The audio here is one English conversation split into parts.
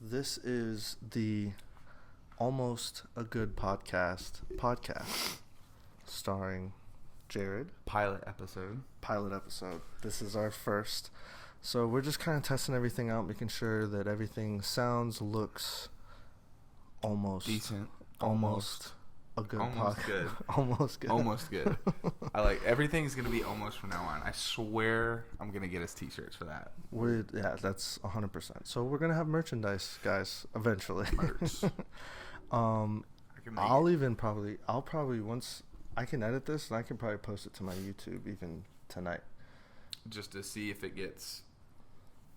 This is the Almost a Good podcast starring Jared. Pilot episode. This is our first. So we're just kind of testing everything out, making sure that everything sounds, looks almost decent. Almost a good almost podcast. Good. Almost good. Almost good. I like everything's gonna be almost from now on. I swear I'm gonna get us t-shirts for that. That's 100%. So we're gonna have merchandise, guys, eventually. Merch. I'll probably once I can edit this, and I can probably post it to my YouTube even tonight, just to see if it gets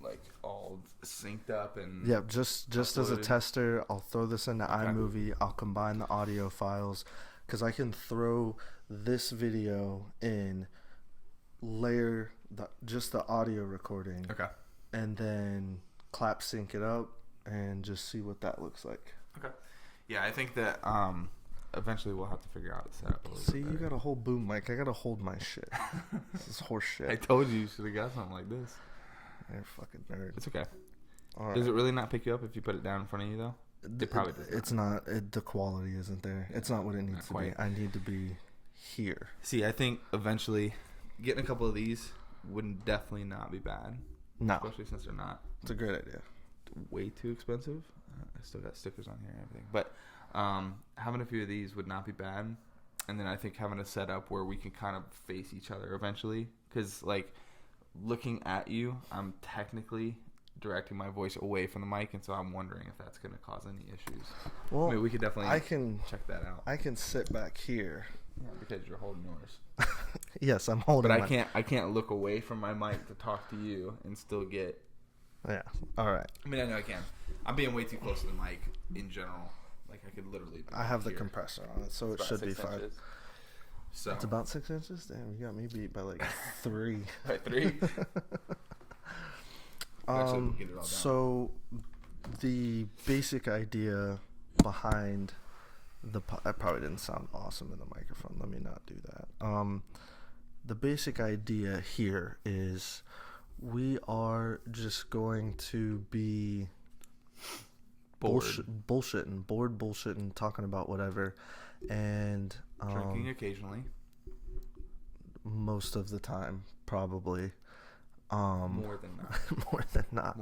like all synced up and just as a tester. I'll throw this into iMovie. I'll combine the audio files because I can throw this video in, layer just the audio recording, and then clap sync it up and just see what that looks like. Yeah, I think that eventually we'll have to figure out the setup. See, you got a whole boom mic. I gotta hold my shit. This is horse shit. I told you should have got something like this. You're a fucking nerd. It's okay. All Does it really not pick you up if you put it down in front of you though? It probably does. It's not. The quality isn't there. It's not what it needs to be. I need to be here. See, I think eventually getting a couple of these would definitely not be bad. No, especially since they're not. It's a great idea. Way too expensive. I still got stickers on here and everything, but having a few of these would not be bad. And then I think having a setup where we can kind of face each other eventually, because like looking at you, I'm technically directing my voice away from the mic, and so I'm wondering if that's going to cause any issues. Well, I mean, we could definitely check that out. I can sit back here. Yeah, because you're holding yours. Yes, I'm holding. But I can't look away from my mic to talk to you and still get. Yeah. All right. I mean, I know I can. I'm being way too close to the mic in general. Like I could literally. I have the compressor on it, so it should be fine. So it's about 6 inches. Damn, you got me beat by like 3. By 3. So the basic idea behind I probably didn't sound awesome in the microphone. Let me not do that. The basic idea here is we are just going to be bullshitting, talking about whatever, and drinking occasionally. Most of the time, probably. More than not.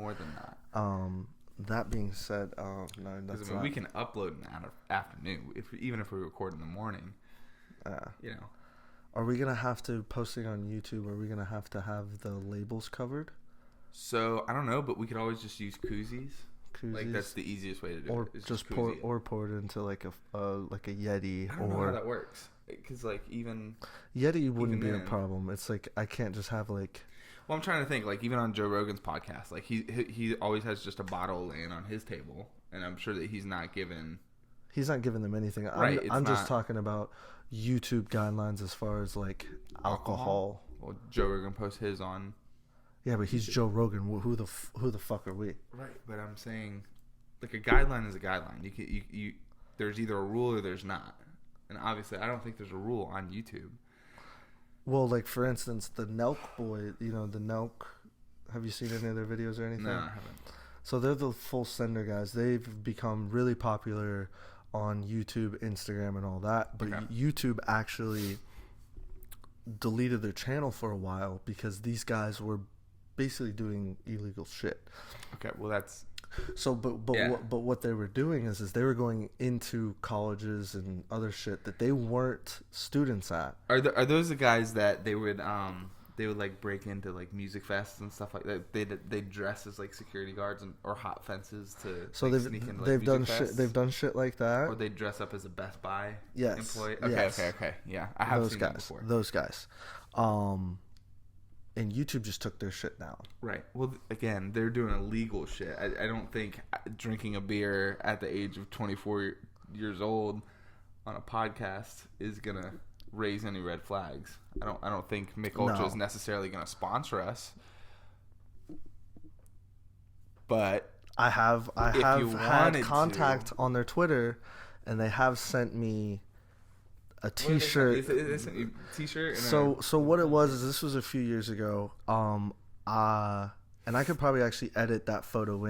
That being said, no, that's we can upload in the afternoon, even if we record in the morning. You know. Are we gonna have to posting on YouTube? Are we gonna have to have the labels covered? So I don't know, but we could always just use koozies. Like that's the easiest way to do it. Just pour it into like a Yeti. I don't know how that works. Because like even Yeti wouldn't be a problem. It's like I can't just have like. Well, I'm trying to think. Like even on Joe Rogan's podcast, like he always has just a bottle laying on his table, and I'm sure that he's not giving them anything. Right. I'm just talking about YouTube guidelines as far as like alcohol. Well, Joe Rogan posts his on. Yeah, but he's Joe Rogan. Who the fuck are we? Right, but I'm saying, like a guideline is a guideline. You there's either a rule or there's not, and obviously I don't think there's a rule on YouTube. Well, like for instance, the Nelk boy. You know the Nelk. Have you seen any of their videos or anything? No, I haven't. So they're the full sender guys. They've become really popular on YouTube, Instagram, and all that. But YouTube actually deleted their channel for a while because these guys were basically doing illegal shit. Okay, well that's so. But what they were doing is they were going into colleges and other shit that they weren't students at. Are those the guys that they would like break into like music fests and stuff like that? They dress as like security guards or hot fences to sneak into they've done shit. They've done shit like that. Or they dress up as a Best Buy employee. Okay. Yeah, I have those seen guys. That before. Those guys. And YouTube just took their shit down. Right. Well, again, they're doing illegal shit. I don't think drinking a beer at the age of 24 years old on a podcast is gonna raise any red flags. I don't think Mick Ultra is necessarily gonna sponsor us. But I have had contact on their Twitter, and they have sent me a T-shirt. T-shirt. So what it was is this was a few years ago. And and I could probably actually edit that photo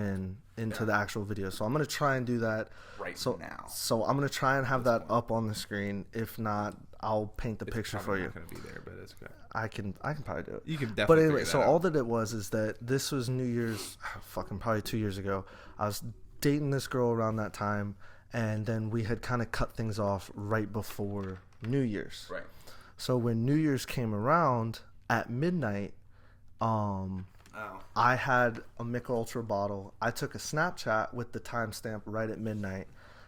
into the actual video. So I'm gonna try and do that now. So I'm gonna try and have that up on the screen. If not, I'll paint the picture for you. It's not gonna be there, but it's okay. I can probably do it. You can definitely. But anyway, so all that it was is that this was New Year's, probably 2 years ago. I was dating this girl around that time, and then we had kind of cut things off right before New Year's. Right. So when New Year's came around at midnight, I had a Michelob Ultra bottle. I took a Snapchat with the timestamp right at midnight,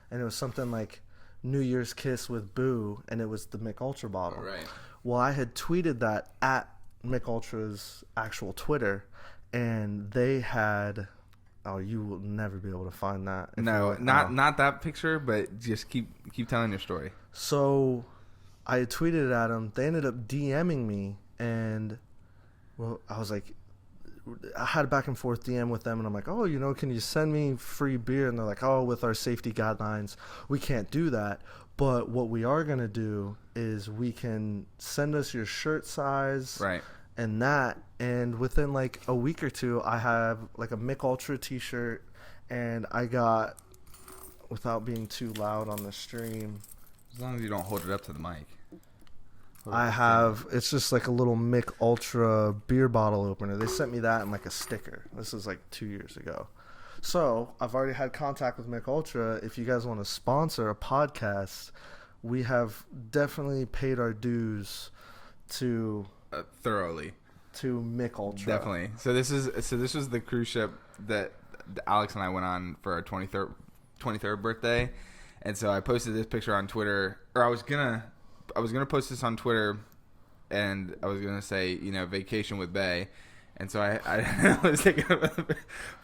and it was something like New Year's Kiss with Boo, and it was the Michelob Ultra bottle. Right. Well, I had tweeted that at Michelob Ultra's actual Twitter, and they had... Oh, you will never be able to find that. No, not that picture, but just keep telling your story. So I had tweeted it at them. They ended up DMing me, and well, I was like, I had a back and forth DM with them, and I'm like, oh, can you send me free beer? And they're like, oh, with our safety guidelines, we can't do that. But what we are gonna do is we can send us your shirt size, right? And within like a week or two, I have like a Mick Ultra t-shirt, and I got, without being too loud on the stream, as long as you don't hold it up to the mic, it's just like a little Mick Ultra beer bottle opener. They sent me that and like a sticker. This is like 2 years ago. So I've already had contact with Mick Ultra. If you guys want to sponsor a podcast, we have definitely paid our dues to thoroughly to Mick Ultra. Definitely. So this was the cruise ship that Alex and I went on for our 23rd birthday, and so I posted this picture on Twitter, or I was gonna post this on Twitter, and I was gonna say vacation with Bay. And so I was taking a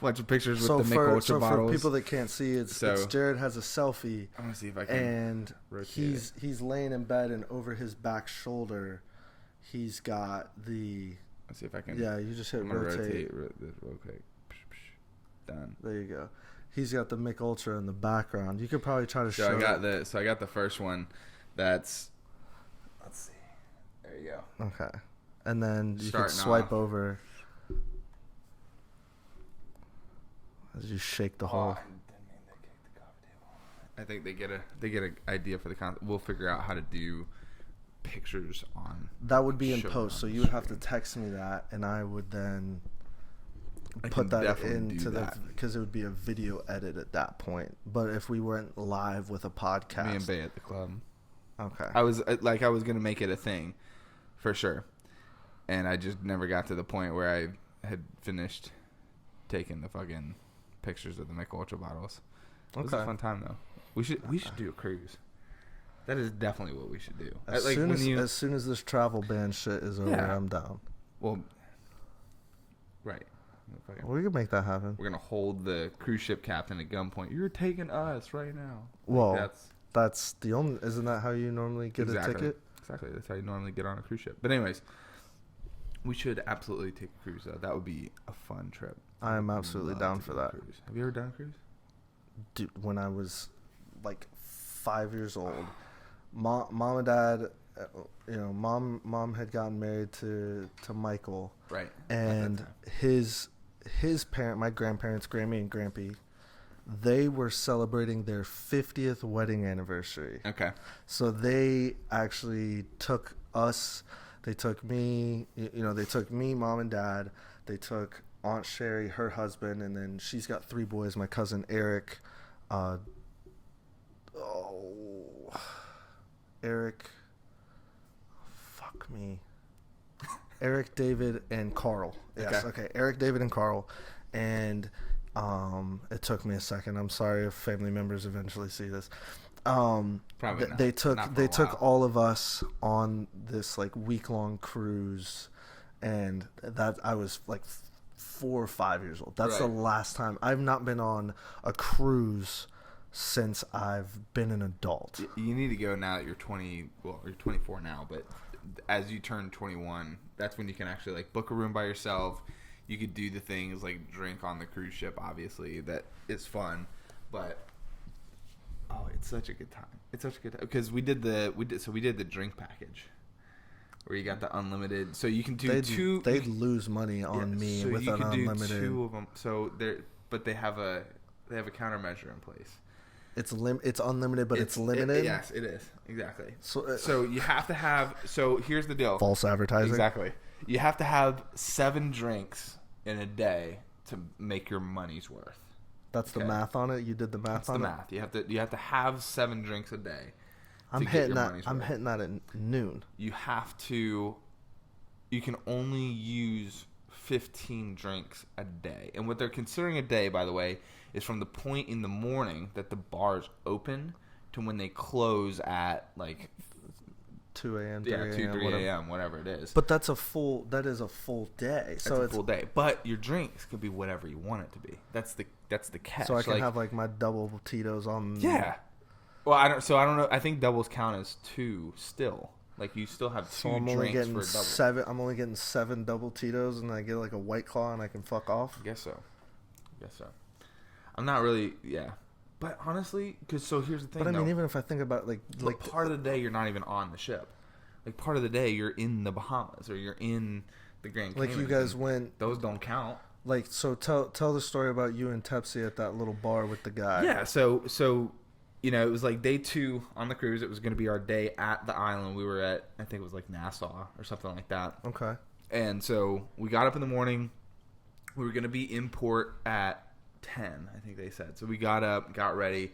bunch of pictures with the Mick Ultra bottles. For people that can't see, it's Jared has a selfie. I'm gonna see if I can. And he's laying in bed, and over his back shoulder, he's got the. Let's see if I can. Yeah, you just hit rotate. This real quick. Done. There you go. He's got the Mick Ultra in the background. You could probably try to show. I got the first one. Let's see. There you go. Okay, and then you can swipe over. As you shake the whole. I think they get an idea for the content. We'll figure out how to do pictures on. That would be in post, so you would have to text me that, and I would then put that into because it would be a video edit at that point. But if we weren't live with a podcast, me and Bay at the club. Okay. I was gonna make it a thing, for sure, and I just never got to the point where I had finished taking the fucking pictures of the Mick Ultra bottles. It was a fun time though. We should do a cruise. That is definitely what we should do. As soon as this travel ban shit is over, I'm down. Well, right. We can make that happen. We're gonna hold the cruise ship captain at gunpoint. You're taking us right now. Well, that's the only. Isn't that how you normally get a ticket? Exactly. That's how you normally get on a cruise ship. But anyways, we should absolutely take a cruise though. That would be a fun trip. I am absolutely down for that. Cruise. Have you ever done a cruise? Dude, when I was like 5 years old, mom and dad, mom had gotten married to Michael, right? And his parent, my grandparents, Grammy and Grampy, they were celebrating their 50th wedding anniversary. Okay. So they actually took us. They took me. They took me, mom and dad. They took Aunt Sherry, her husband, and then she's got 3 boys. My cousin Eric. Eric. Fuck me. Eric, David, and Carl. Yes, okay. Eric, David, and Carl. And it took me a second. I'm sorry if family members eventually see this. Probably not. They took all of us on this like week-long cruise, and that I was like 4 or 5 years old. That's the last time. I've not been on a cruise since I've been an adult. You need to go now that you're 20. Well, you're 24 now, but as you turn 21, that's when you can actually like book a room by yourself. You could do the things like drink on the cruise ship. Obviously, that is fun, but it's such a good time. It's such a good time because we did the drink package. where you got the unlimited. So you can do They'd lose money on me so with you an can unlimited. do 2 of them. So but they have a countermeasure in place. It's unlimited, but it's limited. Yes, it is exactly. So, So you have to have. So here's the deal. False advertising. Exactly. You have to have 7 drinks in a day to make your money's worth. That's the math on it. You did the math on it. That's the math. You have to have 7 drinks a day. I'm hitting that at noon. You have to. You can only use 15 drinks a day, and what they're considering a day, by the way, is from the point in the morning that the bars open to when they close at like 2 a.m. 3 a.m. whatever it is. But that is a full day. So it's a full day. But your drinks could be whatever you want it to be. That's the catch. So I can have like my double Tito's on. Yeah. Well, I don't know. I think doubles count as 2 still. Like you still have 2 drinks for a double. I'm only getting 7 double Tito's, and I get like a White Claw, and I can fuck off. I guess so. I'm not really, yeah. But honestly, because here's the thing. But I mean, even if I think about like part of the day you're not even on the ship. Like part of the day you're in the Bahamas or you're in the Grand Cayman. Like you guys went. Those don't count. Like so, tell the story about you and Tepsy at that little bar with the guy. Yeah. So it was like day 2 on the cruise. It was going to be our day at the island. We were at, I think it was like Nassau or something like that. Okay. And so we got up in the morning. We were going to be in port at 10, I think they said. So we got up, got ready.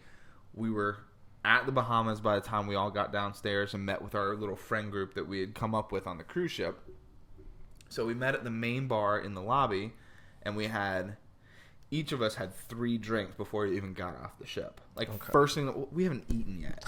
We were at the Bahamas by the time we all got downstairs and met with our little friend group that we had come up with on the cruise ship. So we met at the main bar in the lobby, and each of us had 3 drinks before we even got off the ship. Like first thing, we haven't eaten yet.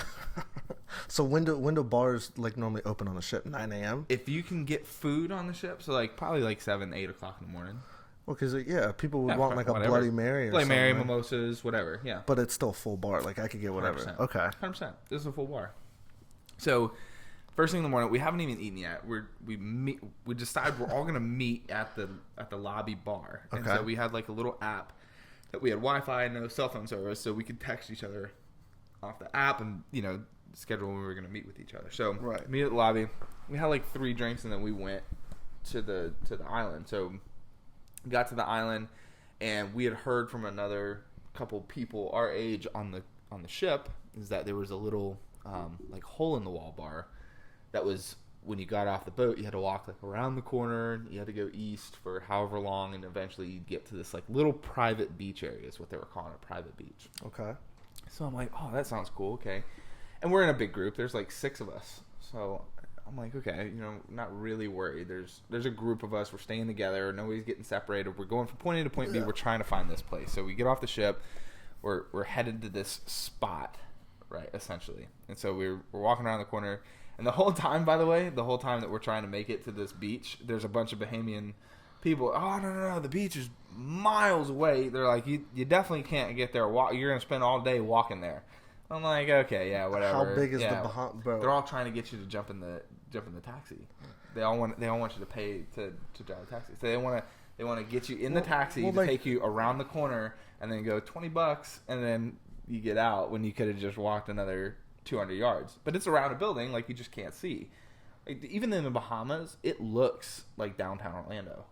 So when do bars like normally open on the ship? 9 a.m. If you can get food on the ship, so like probably like 7, 8 o'clock in the morning. Well, because people would want like whatever. A Bloody Mary or Bloody something. Mary, mimosas, whatever. Yeah. But it's still full bar. Like I could get whatever. 100%. Okay. 100%. This is a full bar. So first thing in the morning, we haven't even eaten yet. We decided we're all gonna meet at the lobby bar. And so we had like a little app that we had Wi-Fi and no cell phone service, so we could text each other off the app and schedule when we were gonna meet with each other. So meet at the lobby. We had like 3 drinks and then we went to the island. So we got to the island and we had heard from another couple people our age on the ship is that there was a little like hole in the wall bar that was when you got off the boat you had to walk like around the corner, you had to go east for however long, and eventually you'd get to this like little private beach area is what they were calling a private beach. Okay. So I'm like, oh, that sounds cool. Okay. And we're in a big group. There's like 6 of us. So I'm like, okay, not really worried. There's a group of us. We're staying together. Nobody's getting separated. We're going from point A to point B. We're trying to find this place. So we get off the ship. We're headed to this spot, right, essentially. And so we're walking around the corner. And the whole time, by the way, that we're trying to make it to this beach, there's a bunch of Bahamian people. Oh, no, the beach is miles away. They're like, you definitely can't get there. You're going to spend all day walking there. I'm like, okay, yeah, whatever. How big is the Bahamas? They're all trying to get you to jump in the taxi. They all want you to pay to drive the taxi. So they want to get you in the taxi to take you around the corner and then go $20 and then you get out when you could have just walked another 200 yards. But it's around a building, like you just can't see. Like even in the Bahamas, it looks like downtown Orlando.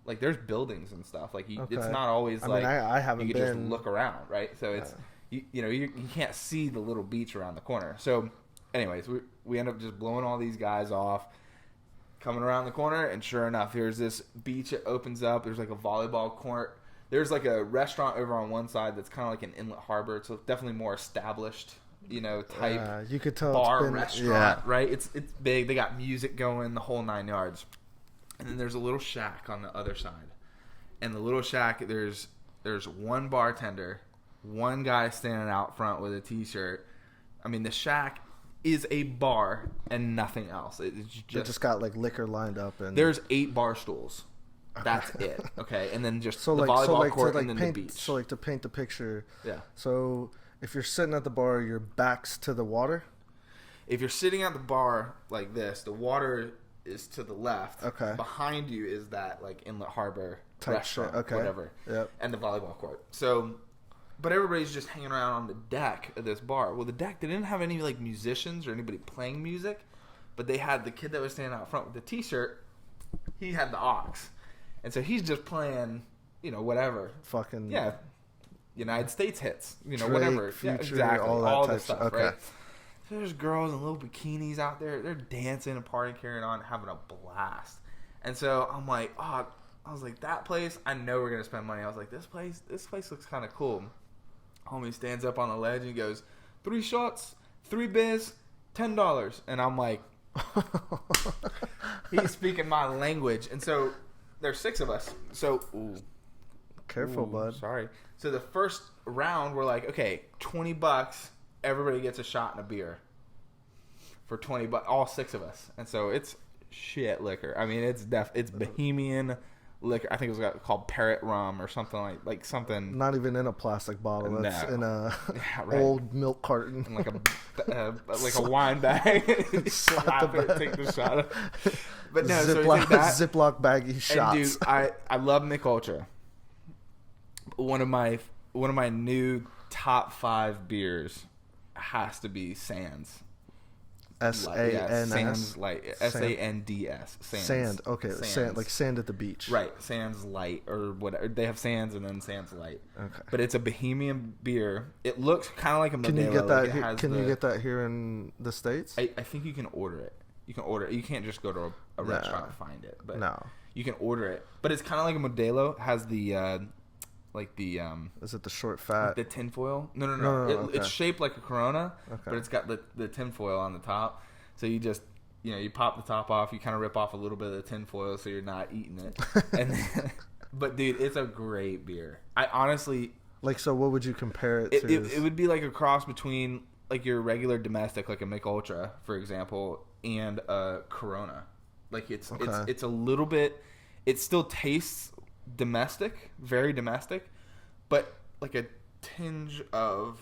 Like there's buildings and stuff. Like it's not always like I haven't you can been... just look around, right? So it's you can't see the little beach around the corner. So anyways, we end up just blowing all these guys off, coming around the corner, and sure enough, here's this beach that opens up. There's like a volleyball court. There's like a restaurant over on one side that's kind of like an inlet harbor. So definitely more established, type you could tell bar restaurant, right? It's big. They got music going, the whole 9 yards. And then there's a little shack on the other side. And the little shack, there's one bartender, one guy standing out front with a T-shirt. I mean, the shack is a bar and nothing else. It's just got like liquor lined up, and there's 8 bar stools. That's it. Okay, and then just the volleyball court and then the beach. So like to paint the picture. Yeah. So if you're sitting at the bar, your back's to the water. If you're sitting at the bar like this, the water is to the left. Okay. Behind you is that like inlet harbor type restaurant, shit. Okay. Whatever. Yep. And the volleyball court. So, but everybody's just hanging around on the deck of this bar. Well, the deck, they didn't have any like musicians or anybody playing music. but they had the kid that was standing out front with the T-shirt. He had the aux, and so he's just playing, whatever. Fucking yeah, United States hits, Drake, whatever. Future, Exactly, all this stuff. stuff, Okay. right? So there's girls in little bikinis out there. They're dancing and partying, carrying on, having a blast. And so I'm like, I was like, that place, I know we're gonna spend money. I was like, this place looks kind of cool. Homie stands up on the ledge and he goes, 3 shots, 3 beers, $10. And I'm like, he's speaking my language. And so there's 6 of us. So, Careful, bud. Sorry. So the first round, we're like, okay, $20. Everybody gets a shot and a beer for $20. All 6 of us. And so it's shit liquor. I mean, it's Bohemian liquor. I think it was called Parrot Rum or something like something. Not even in a plastic bottle. It's in a right. old milk carton. In like a wine bag. Slap it, take the shot. But no, Ziploc baggy shots. And dude, I love Mich Ultra. One of my new top 5 beers has to be Sands. S-A-N-S? Sands Light. S-A-N-D-S. Sand. Okay. Sands. Sand, like sand at the beach. Right. Sands Light or whatever. They have Sands and then Sands Light. Okay. But it's a Bohemian beer. It looks kind of like a Modelo. Can you get that? Can you get that here in the States? I think you can order it. You can order it. You can't just go to a restaurant and find it. But no. You can order it. But it's kind of like a Modelo. It has the is it the short fat? The tinfoil? No. Okay. It's shaped like a Corona, but it's got the tinfoil on the top. So you just, you pop the top off. You kind of rip off a little bit of the tinfoil so you're not eating it. But dude, it's a great beer. I honestly so what would you compare it to? It would be like a cross between like your regular domestic, like a Mich Ultra, for example, and a Corona. Like it's a little bit. It still tastes domestic, very domestic, but like a tinge of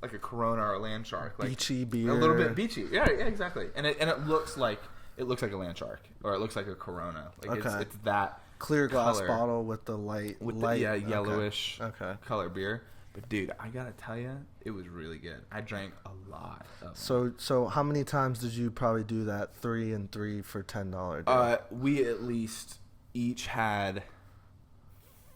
like a Corona or a Land Shark, like beachy beer, a little bit beachy. Yeah, exactly. And it looks like a Land Shark or it looks like a Corona. Like it's that clear glass color bottle with the light, yellowish color beer. But dude, I gotta tell you, it was really good. I drank a lot of them. So how many times did you probably do that 3 and 3 for $10? We at least each had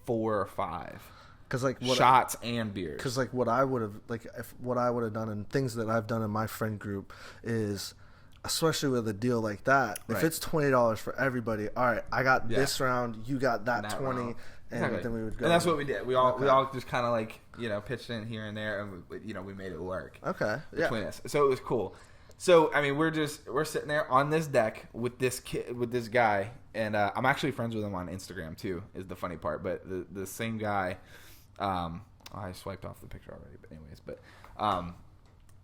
4 or 5. Cause shots and beers. Because what I would have done and things that I've done in my friend group is, especially with a deal like that, if it's $20 for everybody, all right, I got this round, you got that 20, round. And exactly. Then we would go. And that's what we did. We all just kind of pitched in here and there, and we made it work. Okay. Between us, so it was cool. So I mean, we're sitting there on this deck with this guy, and I'm actually friends with him on Instagram too. Is the funny part, but the same guy. I swiped off the picture already, but anyways,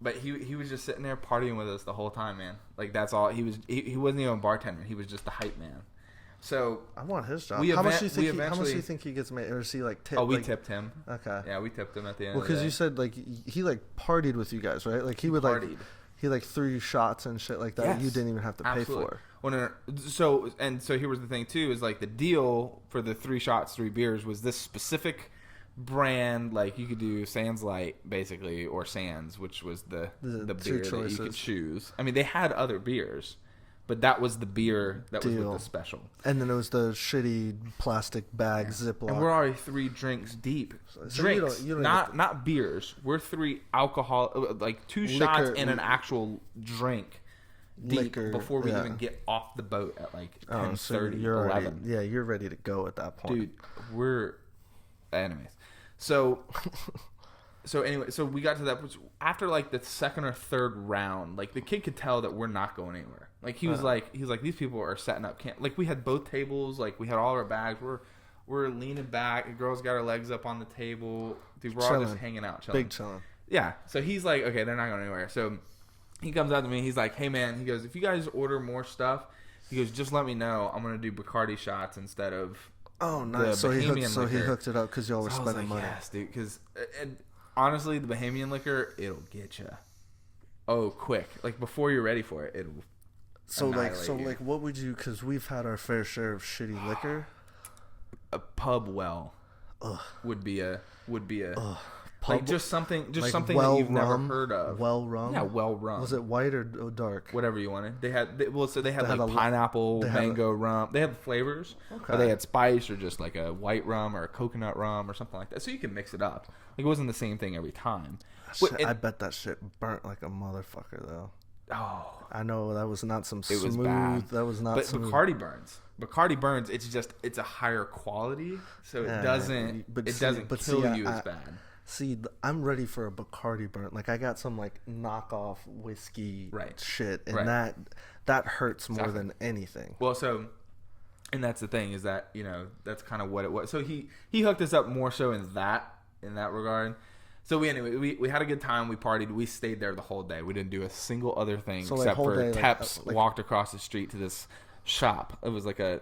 but he was just sitting there partying with us the whole time, man. Like that's all he was. He wasn't even a bartender. He was just the hype man. So I want his job. How much do you think he gets made? Or is he like tipped? Oh, we tipped him. Okay. Yeah, we tipped him at the end. Well, because you said he partied with you guys, right? Like he would partied. He threw you shots and shit like that. Yes, you didn't even have to pay for. Well, no. So here was the thing too: is like the deal for the 3 shots, 3 beers was this specific brand. Like you could do Sands Light basically, or Sands, which was the beer that you could choose. I mean, they had other beers, but that was the beer that was with the special. And then it was the shitty plastic bag Ziploc. And we're already 3 drinks deep. So drinks, you don't not beers. We're 3 alcohol, like 2 shots in an actual drink deep before we even get off the boat at like 10:30, 11. You're ready to go at that point. Dude, we're enemies. So anyway, so we got to that after like the second or third round. Like the kid could tell that we're not going anywhere. Like he was like these people are setting up camp. Like we had both tables. Like we had all our bags. We're leaning back. The girl's got her legs up on the table. Dude, we're all just hanging out, chilling. Big chilling. Yeah. So he's like, okay, they're not going anywhere. So he comes out to me. He's like, hey man. He goes, if you guys order more stuff, he goes, just let me know. I'm gonna do Bacardi shots instead of. Oh, nice. So he hooked it up because y'all were spending money. Yes, dude. Because honestly, the Bahamian liquor, it'll get you. Oh, quick! Like before you're ready for it, it'll. So what would you? Because we've had our fair share of shitty liquor. A pub well would be a Like just something like something that you've never heard of. Well rum. Yeah, well rum. Was it white or dark? Whatever you wanted. They had like pineapple, mango rum. They had flavors. Okay. Or they had spice or just like a white rum or a coconut rum or something like that. So you can mix it up. Like it wasn't the same thing every time. I bet that shit burnt like a motherfucker though. Oh, I know that was not some smooth. It was bad. That was not. But smooth. Bacardi burns. It's a higher quality, so it doesn't kill you as bad. See, I'm ready for a Bacardi burn. Like I got some like knockoff whiskey shit, and that hurts more than anything. Well, so, and that's the thing is that that's kind of what it was. So he hooked us up more so in that regard. So we had a good time. We partied. We stayed there the whole day. We didn't do a single other thing except for Teps walked across the street to this shop. It was like a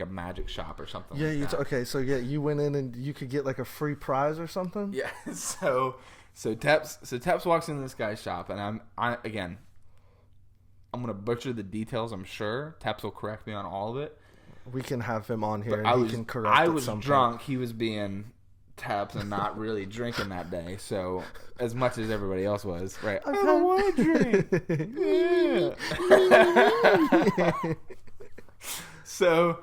magic shop or something. Yeah, like that. Okay. So you went in and you could get like a free prize or something. Yeah. So Teps walks into this guy's shop, and I'm gonna butcher the details. I'm sure Teps will correct me on all of it. We can have him on here. I and was he can correct I was drunk. Point. He was being Teps and not really drinking that day, so as much as everybody else was, right? I don't want to drink. So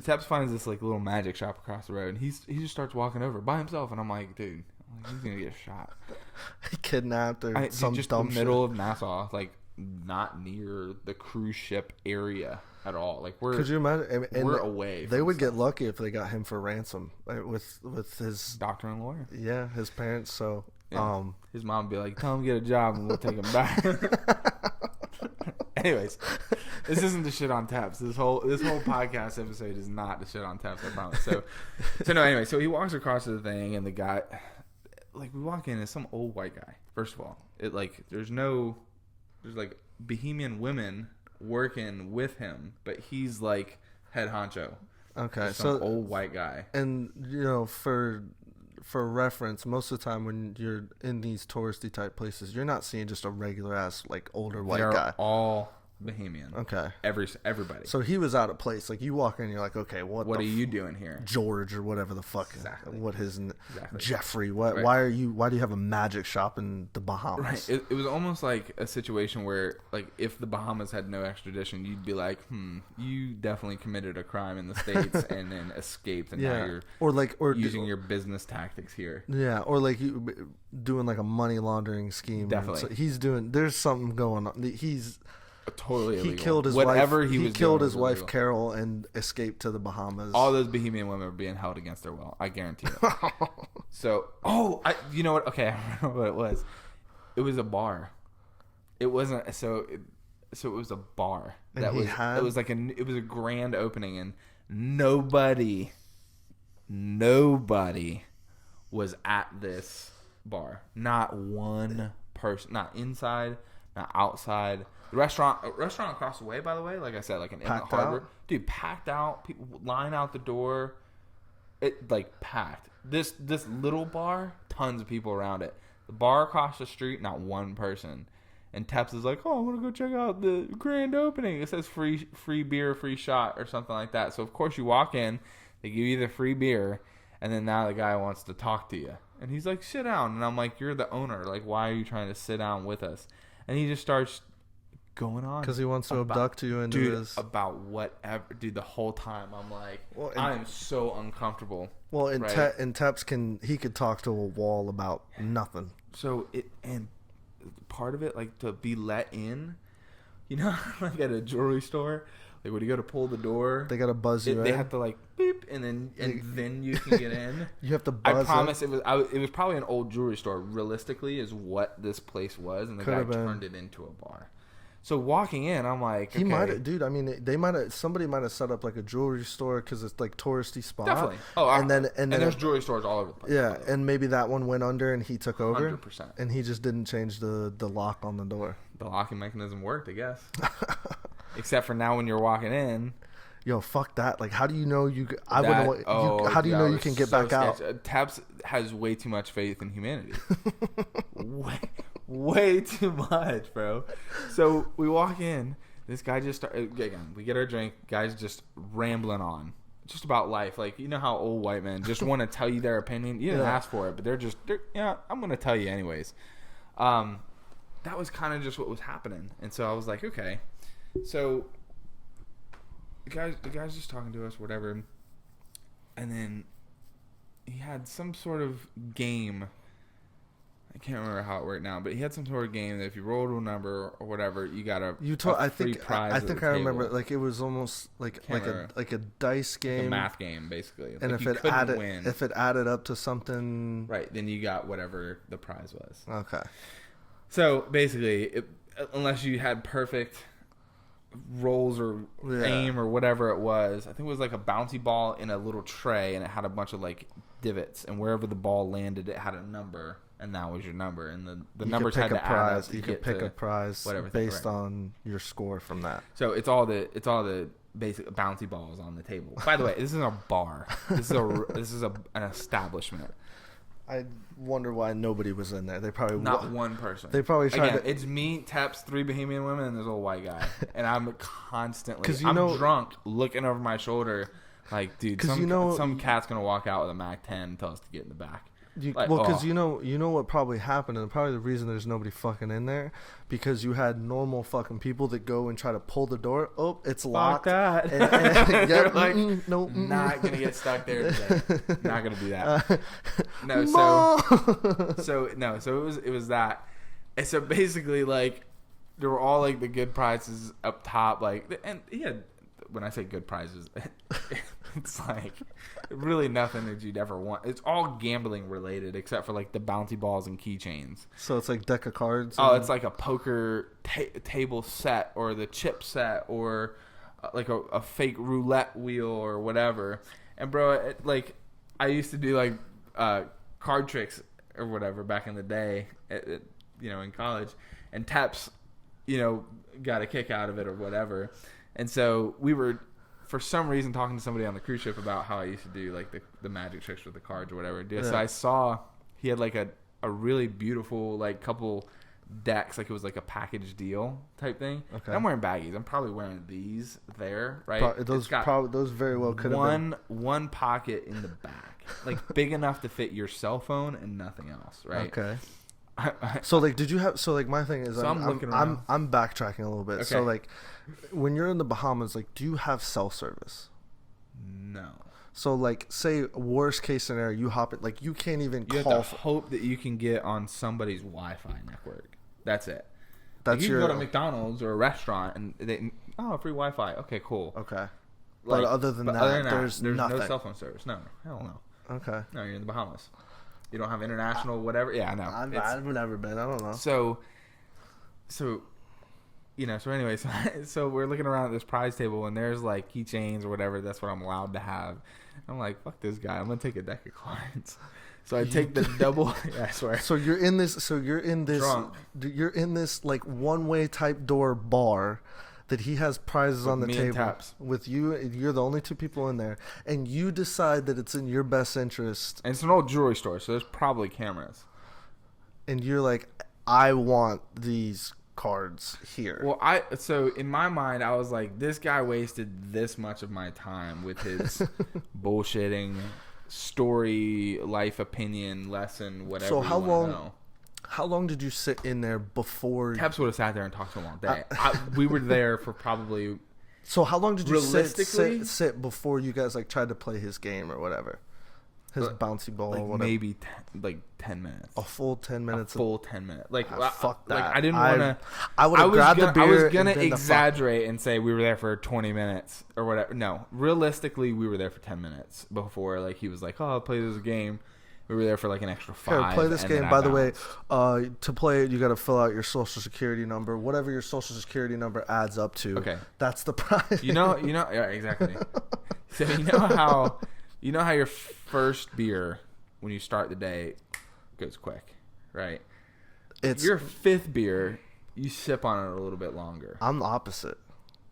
Teps finds this like little magic shop across the road, and he just starts walking over by himself, and I'm like, dude, he's gonna get shot. Kidnapped or some just dumb the middle of Nassau, like not near the cruise ship area at all. Like could you imagine? And we're away. They would get lucky if they got him for ransom with his doctor and lawyer. Yeah, his parents. So his mom would be like, tell him to get a job and we'll take him back. Anyways, this isn't the shit on Teps. This whole podcast episode is not the shit on Teps, I promise. So no, anyway, so he walks across to the thing, and the guy, like, we walk in, it's some old white guy. First of all, there's like Bohemian women working with him, but he's like head honcho. Okay, so old white guy. And for reference, most of the time when you're in these touristy type places, you're not seeing just a regular ass like older white guy. All Bohemian. Okay. Everybody. So he was out of place. Like you walk in, and you're like, okay, what are you doing here, George or whatever the fuck? Exactly. What his exactly. Jeffrey? What? Right. Why do you have a magic shop in the Bahamas? Right. It was almost like a situation where, like, if the Bahamas had no extradition, you'd be like, you definitely committed a crime in the States and then escaped, and now you're using your business tactics here. Yeah, or like you doing like a money laundering scheme. Definitely. So there's something going on. He's totally illegal. He killed his wife. He killed his wife Carol and escaped to the Bahamas. All those Bohemian women are being held against their will. I guarantee it. So, you know what? Okay, I remember what it was. It was a bar. It wasn't so. It was a bar that it was a grand opening, and nobody was at this bar. Not one person. Not inside. Not outside. The restaurant across the way, by the way, like I said, like an Inlet Harbor. Dude, packed out. People line out the door. It like packed. This little bar, tons of people around it. The bar across the street, not one person. And Teps is like, I'm gonna go check out the grand opening. It says free beer, free shot, or something like that. So of course you walk in, they give you the free beer, and then now the guy wants to talk to you. And he's like, sit down. And I'm like, you're the owner. Like, why are you trying to sit down with us? And he just starts going on because he wants to abduct you into this about whatever. Dude, the whole time I'm like, I am so uncomfortable. Well, and Teps could talk to a wall about nothing. So and part of it, like, to be let in, like at a jewelry store, like when you go to pull the door, they gotta buzz you. They have to like beep, and then you can get in. You have to buzz. I promise it was probably an old jewelry store. Realistically, is what this place was, and the guy turned it into a bar. So walking in, I'm like, he might have, dude. I mean, somebody might have set up like a jewelry store because it's like touristy spot. Definitely. And then there's jewelry stores all over the place. Yeah, and maybe that one went under and he took over. 100%. And he just didn't change the lock on the door. The locking mechanism worked, I guess. Except for now when you're walking in. Yo, fuck that. Like, how do you know how do you know you can get back out? Teps has way too much faith in humanity. way too much, bro. So we walk in. This guy just again, we get our drink. Guy's just rambling on. just about life. Like, you know how old white men just want to tell you their opinion. You didn't ask for it, but they're yeah, I'm going to tell you anyways. That was kind of just what was happening. And so I was like, okay. So the guy's just talking to us, whatever. And then he had some sort of game. I can't remember how it worked now, but he had some sort of game that if you rolled a number or whatever, you got a free prize. I think I remember. Like, it was almost like a dice game, like a math game, basically. And like if it added up to something, right, then you got whatever the prize was. Okay. So basically, unless you had perfect rolls or aim or whatever it was, I think it was like a bouncy ball in a little tray, and it had a bunch of like divots, and wherever the ball landed, it had a number. And that was your number, and the numbers had to add up. You could pick a prize based on your score from that. So it's all the basic bouncy balls on the table. By the way, this isn't a bar. This is an establishment. I wonder why nobody was in there. They probably not one person. They probably tried. Again, it's me, Teps, 3 Bahamian women, and this old white guy. And I'm constantly, I'm drunk, looking over my shoulder, like, dude, some cat's gonna walk out with a Mac 10 and tell us to get in the back. Because you know what probably happened, and probably the reason there's nobody fucking in there, because you had normal fucking people that go and try to pull the door. Oh, it's locked. Fuck that. And They're like, not gonna get stuck there today. Not gonna do that. So it was that. And so basically, like, there were all like the good prizes up top, like, and he had. When I say good prizes, it's like really nothing that you'd ever want. It's all gambling related, except for like the bounty balls and keychains. So it's like deck of cards. Oh, it's like a poker table set, or the chip set, or like a fake roulette wheel or whatever. And bro, like, I used to do like card tricks or whatever back in the day, in college, and Teps, got a kick out of it or whatever. And so we were, for some reason, talking to somebody on the cruise ship about how I used to do like the magic tricks with the cards or whatever. Yeah. So I saw he had like a really beautiful like couple decks, like it was like a package deal type thing. Okay. And I'm wearing baggies. I'm probably wearing these there, right? Those very well could have been one pocket in the back, like big enough to fit your cell phone and nothing else, right? Okay. So like, did you have? So like, my thing is, I'm backtracking a little bit. Okay. So like, when you're in the Bahamas, like, do you have cell service? No. So like, say worst case scenario, you hop it, like, you can't even call. You have to hope that you can get on somebody's Wi-Fi network. That's it. That's you can go to McDonald's or a restaurant and free Wi-Fi. Okay, cool. Okay. Like, but other than that, there's nothing. No cell phone service. No, hell no. Okay. No, you're in the Bahamas. You don't have international whatever. Yeah, no. I've never been. I don't know. So anyways, so we're looking around at this prize table, and there's like keychains or whatever. That's what I'm allowed to have. I'm like, fuck this guy. I'm gonna take a deck of cards. So I take the double. Yeah, I swear. So you're in this. Drunk. You're in this like one-way type door bar that he has prizes on the table with you. You're the only two people in there, and you decide that it's in your best interest. And it's an old jewelry store, so there's probably cameras. And you're like, I want these cards here. Well, so in my mind, I was like, this guy wasted this much of my time with his bullshitting story, life opinion, lesson, whatever. So how long did you sit in there before? Teps would have sat there and talked to him all day. We were there for probably. So how long did you sit before you guys like tried to play his game or whatever? His bouncy ball, like or whatever. Maybe 10 minutes. A full 10 minutes. Like fuck that. Like, I didn't want to. I would have grabbed the beer. I was gonna exaggerate and say we were there for 20 minutes or whatever. No, realistically, we were there for 10 minutes before. Like, he was like, "Oh, I'll play this game." We were there for like an extra 5. Here, play this game. By the way, to play it, you got to fill out your social security number. Whatever your social security number adds up to. Okay. That's the prize. Yeah, exactly. So you know how your first beer when you start the day goes quick, right? It's your 5th beer, you sip on it a little bit longer. I'm the opposite.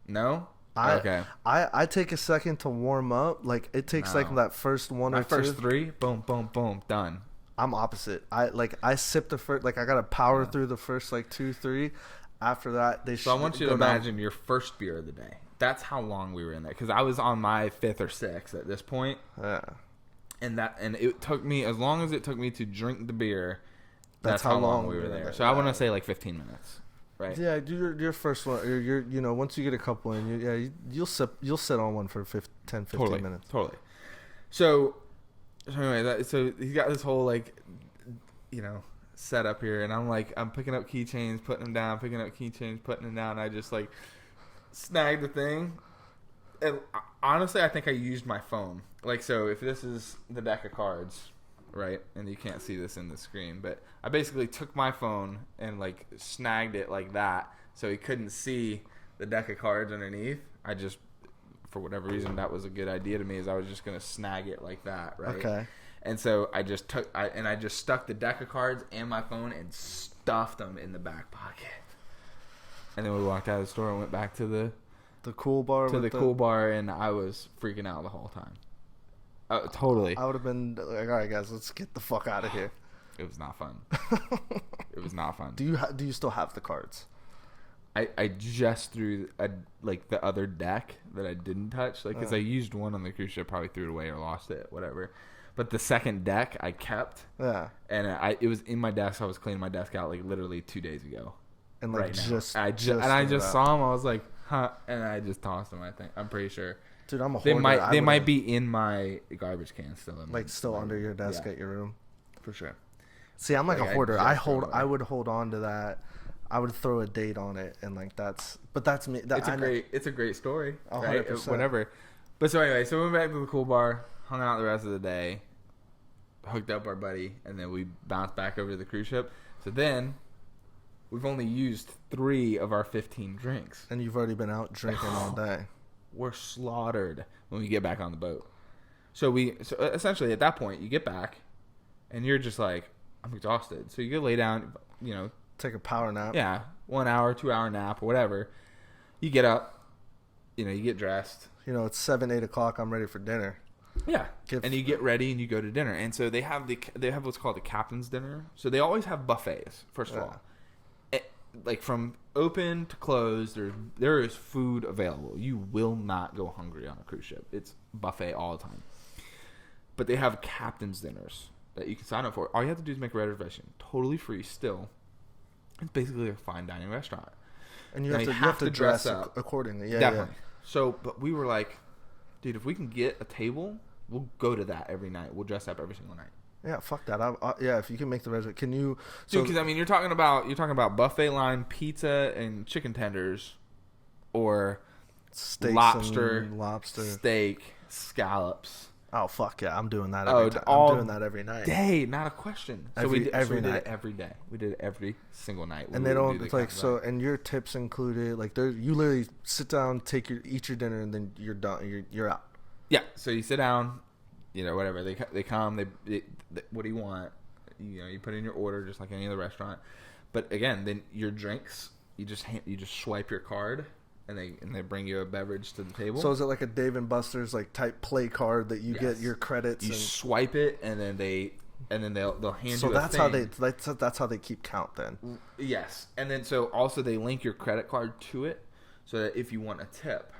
No? Okay. I take a second to warm up. Like, it takes like that first one or two. My first 3, boom, boom, boom, done. I'm opposite. I sip the first, like, I gotta power through the first like 2, 3. After that, So I want you to imagine your first beer of the day. That's how long we were in there. Because I was on my 5th or 6th at this point. Yeah. And it took me, as long as it took me to drink the beer, that's how long we were there. So I want to say like 15 minutes. Right. Yeah, your first one. You're once you get a couple in, you'll sit on one for 10, 15 minutes. Totally. So anyway, so he's got this whole like, setup here, and I'm picking up keychains, putting them down, picking up keychains, putting them down. I just like snagged the thing, and honestly, I think I used my phone. Like, so if this is the deck of cards, right, and you can't see this in the screen, but I basically took my phone and like snagged it like that, so he couldn't see the deck of cards underneath. I just, for whatever reason, that was a good idea to me, is I was just gonna snag it like that, right? Okay. And so I just stuck the deck of cards and my phone and stuffed them in the back pocket. And then we walked out of the store and went back to the cool bar. Cool bar, and I was freaking out the whole time. Totally. I would have been like, all right, guys, let's get the fuck out of here. It was not fun. It was not fun. Do you still have the cards? I just threw the other deck that I didn't touch, because I used one on the cruise ship, probably threw it away or lost it, whatever. But the second deck I kept. Yeah. And it was in my desk. I was cleaning my desk out like literally 2 days ago. And like I just saw them. I was like, huh? And I just tossed them. I'm pretty sure. Dude, I'm a hoarder. They might be in my garbage can still. Still under your desk at your room. For sure. See, I'm like a hoarder. I would hold on to that. I would throw a date on it, and like that's me. It's a great story. 100%. Right? Whatever. But so anyway, so we went back to the cool bar, hung out the rest of the day, hooked up our buddy, and then we bounced back over to the cruise ship. So then we've only used 3 of our 15 drinks. And you've already been out drinking all day. We're slaughtered when we get back on the boat. So essentially at that point you get back and you're just like, I'm exhausted. So you go lay down, take a power nap. Yeah. 1 hour, 2 hour nap or whatever. You get up, you get dressed. It's 7, 8 o'clock. I'm ready for dinner. Yeah. And you get ready and you go to dinner. And so they have what's called the captain's dinner. So they always have buffets, first of all. Like from open to closed, there is food available. You will not go hungry on a cruise ship. It's buffet all the time. But they have captain's dinners that you can sign up for. All you have to do is make a reservation. Totally free still. It's basically a fine dining restaurant. And you have to dress up accordingly. Yeah, definitely. Yeah. So, but we were like, dude, if we can get a table, we'll go to that every night. We'll dress up every single night. Yeah, fuck that. If you can make the reservation, can you? Dude, because you're talking about buffet line pizza and chicken tenders, or steaks lobster, steak, scallops. Oh fuck yeah, I'm doing that. I'm doing that every night. Day, not a question. We did it every day. We did it every single night. And they don't. It's like so, and your tips included. Like you literally sit down, eat your dinner, and then you're done. You're out. Yeah. So you sit down. Whatever they come. They what do you want? You put in your order just like any other restaurant. But again, then your drinks, you just swipe your card, and they bring you a beverage to the table. So is it like a Dave and Buster's like type play card that you get your credits? You swipe it, and then they'll hand you. So that's how they keep count then. Yes, and then so also they link your credit card to it, so that if you want a tip,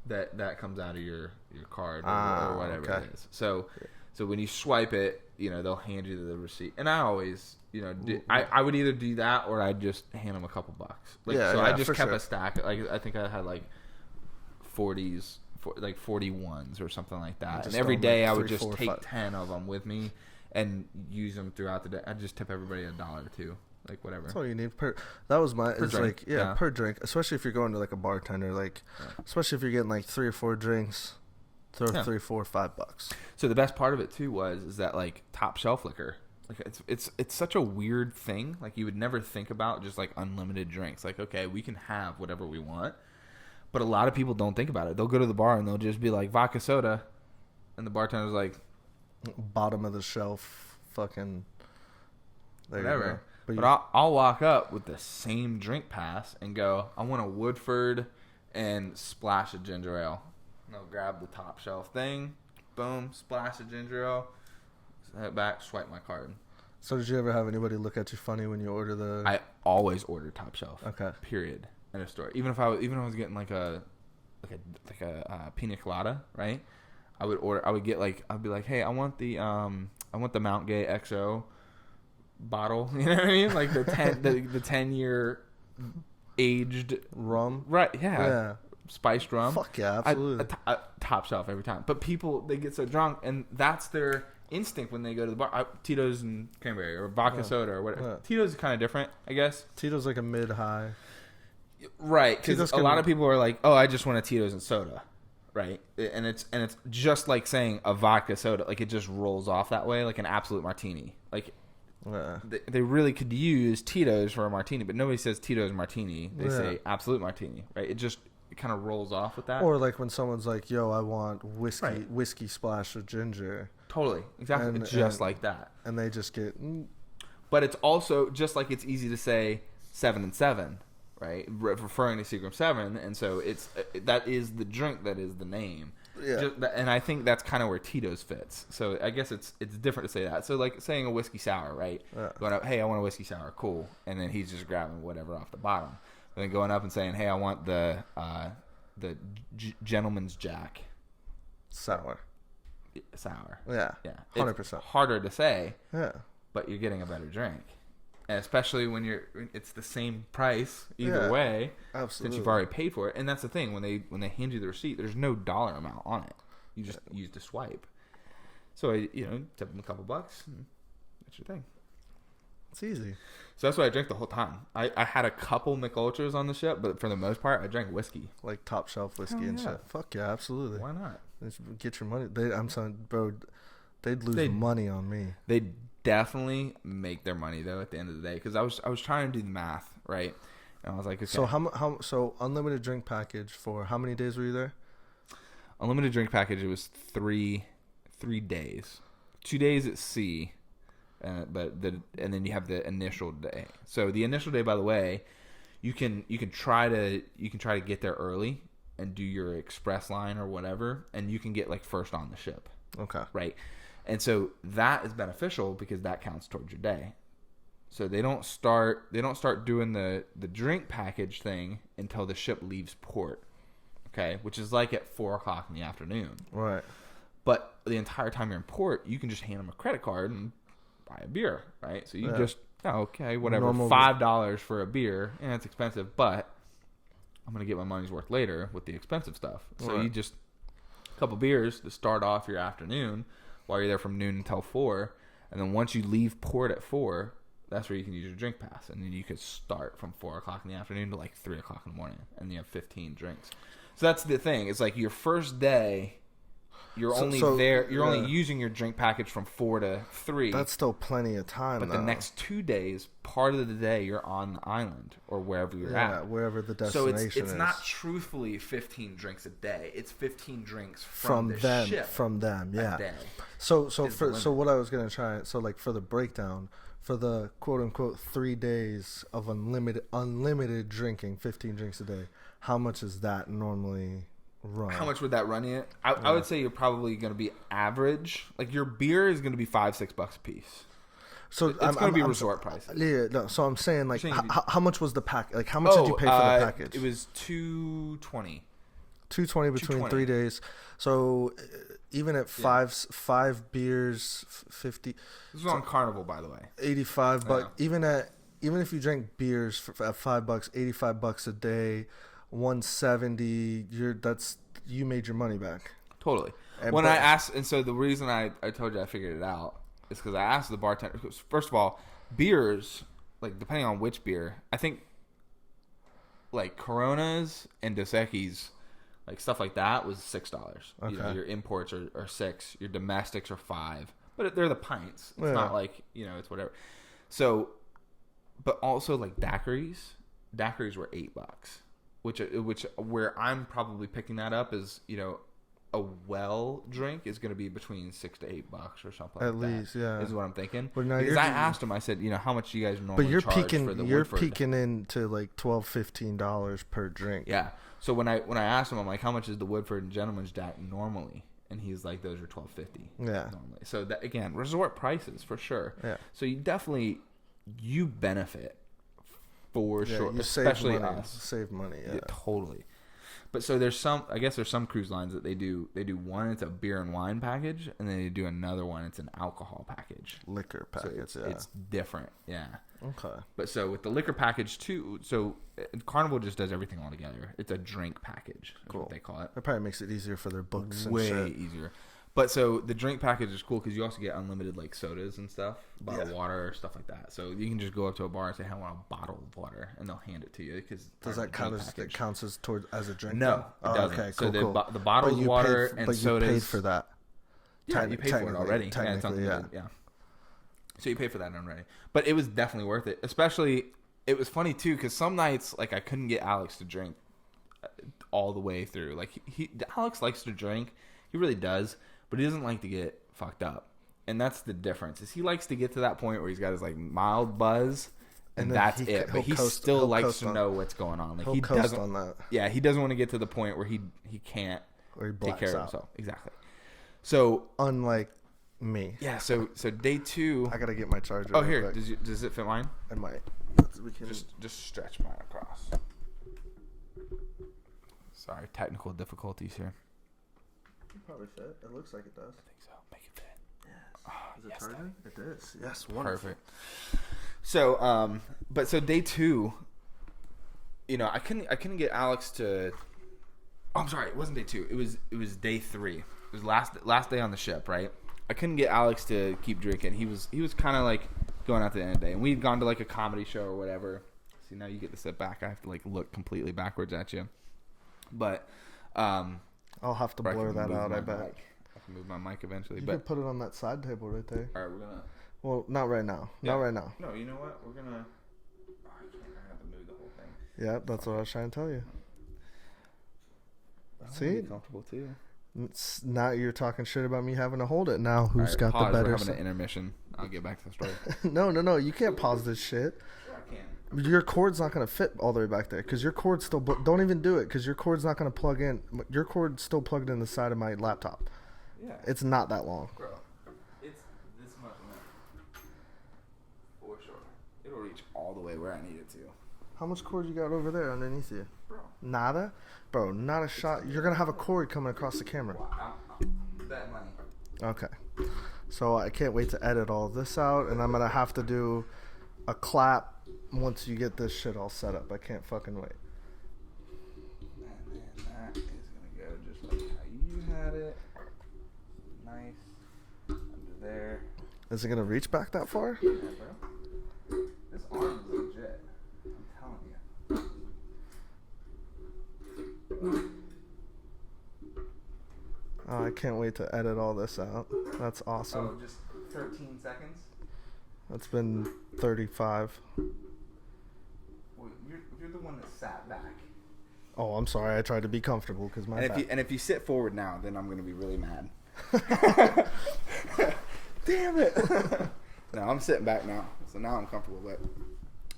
that comes out of your card or whatever it is. So when you swipe it, they'll hand you the receipt. And I always, I would either do that or I'd just hand them a couple bucks. I just kept a stack. Like I think I had like 40s, like 41s or something like that. And every day I would just take 10 of them with me and use them throughout the day. I'd just tip everybody $1 or $2. Like whatever. That's all you need per. That was my. It's drink. Like per drink. Especially if you're going to like a bartender. Especially if you're getting like 3 or 4 drinks, throw $3, $4, $5. So the best part of it too is that like top shelf liquor. Like it's such a weird thing. Like you would never think about just like unlimited drinks. Like okay, we can have whatever we want, but a lot of people don't think about it. They'll go to the bar and they'll just be like vodka soda, and the bartender's like bottom of the shelf, fucking whatever. But I'll walk up with the same drink pass and go, I want a Woodford and splash of ginger ale. And I'll grab the top shelf thing, boom, splash of ginger ale, head back, swipe my card. So did you ever have anybody look at you funny when you order the? I always order top shelf. Okay. Period. End of story. Even if I was getting like a like a pina colada, right? I would get like, I'd be like, hey, I want the Mount Gay XO bottle, you know what I mean? Like the 10-year aged rum, right? Yeah. Spiced rum. Fuck yeah, absolutely. Top shelf every time. But people, they get so drunk, and that's their instinct when they go to the bar. Tito's and cranberry or vodka soda or whatever. Yeah. Tito's is kind of different, I guess. Tito's like a mid-high. Right, because a lot of people are like, oh, I just want a Tito's and soda, right? And it's just like saying a vodka soda. Like, it just rolls off that way, like an Absolute Martini. Like, they really could use Tito's for a martini, but nobody says Tito's Martini. They say Absolute Martini, right? It kind of rolls off with that. Or like when someone's like, yo, I want whiskey splash of ginger. Totally. Exactly. It's just like that. And they just get... But it's also just like it's easy to say 7 and 7, right? Referring to Seagram 7. And so that is the drink, that is the name. Yeah. And I think that's kind of where Tito's fits. So I guess it's different to say that. So like saying a whiskey sour, right? Yeah. Going up, hey, I want a whiskey sour. Cool. And then he's just grabbing whatever off the bottom. And then going up and saying, hey, I want the Gentleman's Jack. Sour. Yeah. 100%. It's harder to say. Yeah. But you're getting a better drink. And especially when it's the same price either way. Absolutely. Since you've already paid for it. And that's the thing, when they hand you the receipt, there's no dollar amount on it. You just use the swipe. So tip them a couple bucks, and that's your thing. It's easy. So that's what I drank the whole time. I had a couple McUltras on the ship, but for the most part, I drank whiskey. Like top shelf whiskey and shit. Fuck yeah, absolutely. Why not? Get your money. I'm saying, bro, they'd lose money on me. They'd definitely make their money though at the end of the day, because I was trying to do the math, right? And I was like, okay. So so unlimited drink package for how many days were you there? Unlimited drink package, it was three days. 2 days at sea. And then you have the initial day. So the initial day, by the way, you can try to get there early and do your express line or whatever, and you can get like first on the ship. Okay. Right. And so that is beneficial because that counts towards your day. So they don't start doing the drink package thing until the ship leaves port. Okay, which is like at 4:00 in the afternoon. Right. But the entire time you're in port, you can just hand them a credit card and buy a beer, right? So you just, whatever, $5 for a beer, and it's expensive, but I'm going to get my money's worth later with the expensive stuff. So you just, a couple beers to start off your afternoon while you're there from noon until 4, and then once you leave port at 4, that's where you can use your drink pass, and then you could start from 4:00 in the afternoon to like 3:00 in the morning, and you have 15 drinks. So that's the thing. It's like your first day... You're only using your drink package from 4 to 3. That's still plenty of time. But the next 2 days, part of the day, you're on the island or wherever you're at. Yeah, wherever the destination is. So it's not truthfully 15 drinks a day. It's 15 drinks from the ship. From them, yeah. Day so what I was gonna try. So like for the breakdown, for the quote unquote 3 days of unlimited drinking, 15 drinks a day. How much is that normally? Right. How much would that run you? I would say you're probably going to be average. Like your beer is going to be $5-6 a piece. So it's going to be resort prices. Yeah, no. So I'm saying like, how much was the pack? Like how much did you pay for the package? It was $220. $220 between 3 days. So even at five beers, 50. This was on Carnival, by the way. 85 bucks. Even if you drank beers at $5, $85 a day. 170. You made your money back. Totally. I asked, and so the reason I told you I figured it out is because I asked the bartender. First of all, beers, like depending on which beer, I think like Coronas and Dos Equis, like stuff like that, was $6. Okay. Your imports are $6. Your domestics are $5. But they're the pints. It's not like it's whatever. So, but also like daiquiris were $8. Which where I'm probably picking that up is a well drink is going to be between $6 to $8 or something. At least, yeah, is what I'm thinking. But because I asked him, I said, how much do you guys normally charge for the Woodford? You're peaking into like $12-15 per drink. Yeah. So when I asked him, I'm like, how much is the Woodford and Gentleman's Jack normally? And he's like, those are $12.50. Yeah. Normally. So that, again, resort prices for sure. Yeah. So you benefit. For sure, especially us. Save money, yeah. Totally. But so there's some, I guess there's some cruise lines that they do one, it's a beer and wine package, and then they do another one, it's an alcohol package. Liquor package, so it's different, yeah. Okay. But so with the liquor package too, so Carnival just does everything all together. It's a drink package, is what they call it. That probably makes it easier for their books and way shit. easier. But so the drink package is cool because you also get unlimited like sodas and stuff, bottled water, stuff like that. So you can just go up to a bar and say, "I want a bottle of water," and they'll hand it to you. Because does that count as as a drink? No, it doesn't. Okay, cool. So the bottled water and sodas. You paid for that. Yeah, you paid for it already. Yeah. So you pay for that already. But it was definitely worth it. Especially, it was funny too because some nights like I couldn't get Alex to drink all the way through. Like Alex likes to drink, he really does. But he doesn't like to get fucked up. And that's the difference. Is he likes to get to that point where he's got his like mild buzz and that's it. But he still likes to know what's going on. Like he doesn't on that. Yeah, he doesn't want to get to the point where he can't take care of himself. Exactly. So unlike me. Yeah, so day 2 I gotta get my charger. Oh here, does it fit mine? I might. We can just stretch mine across. Sorry, technical difficulties here. Probably fit. It looks like it does. I think so. Make it fit. Yes. Is it charging? It is. Yes. Wonderful. Perfect. So, but so day 2, you know, I couldn't get Alex to. Oh, I'm sorry. It wasn't day 2. It was day 3. It was last day on the ship, right? I couldn't get Alex to keep drinking. He was kind of like going out to the end of the day, and we'd gone to like a comedy show or whatever. See, now you get to sit back. I have to like look completely backwards at you, but. I'll have to blur that out, I bet. I can move my mic eventually. You can put it on that side table right there. All right, we're going to... Well, not right now. Yeah. Not right now. No, you know what? We're going to... Oh, I have to move the whole thing. Yeah, that's what I was trying to tell you. See? Comfortable too. Now you're talking shit about me having to hold it. Now who's got the better... We're having an intermission. I'll get back to the story. No. You can't pause this shit. Your cord's not going to fit all the way back there because your cord's still... Don't even do it because your cord's not going to plug in. Your cord's still plugged in the side of my laptop. Yeah. It's not that long. Bro, it's this much long. For sure. It'll reach all the way where I need it to. How much cord you got over there underneath you? Bro. Nada? Bro, not a shot. You're going to have a cord coming across the camera. I'm betting money. Okay. So I can't wait to edit all this out, and I'm going to have to do a clap once you get this shit all set up. I can't fucking wait. Man, that is going to go just like how you had it. Nice. Under there. Is it going to reach back that far? Yeah, bro. This arm is legit. I'm telling you. Oh, I can't wait to edit all this out. That's awesome. Oh, just 13 seconds? That's been 35. Well, you're the one that sat back. Oh, I'm sorry. I tried to be comfortable because my and if you sit forward now, then I'm going to be really mad. Damn it. No, I'm sitting back now, so now I'm comfortable.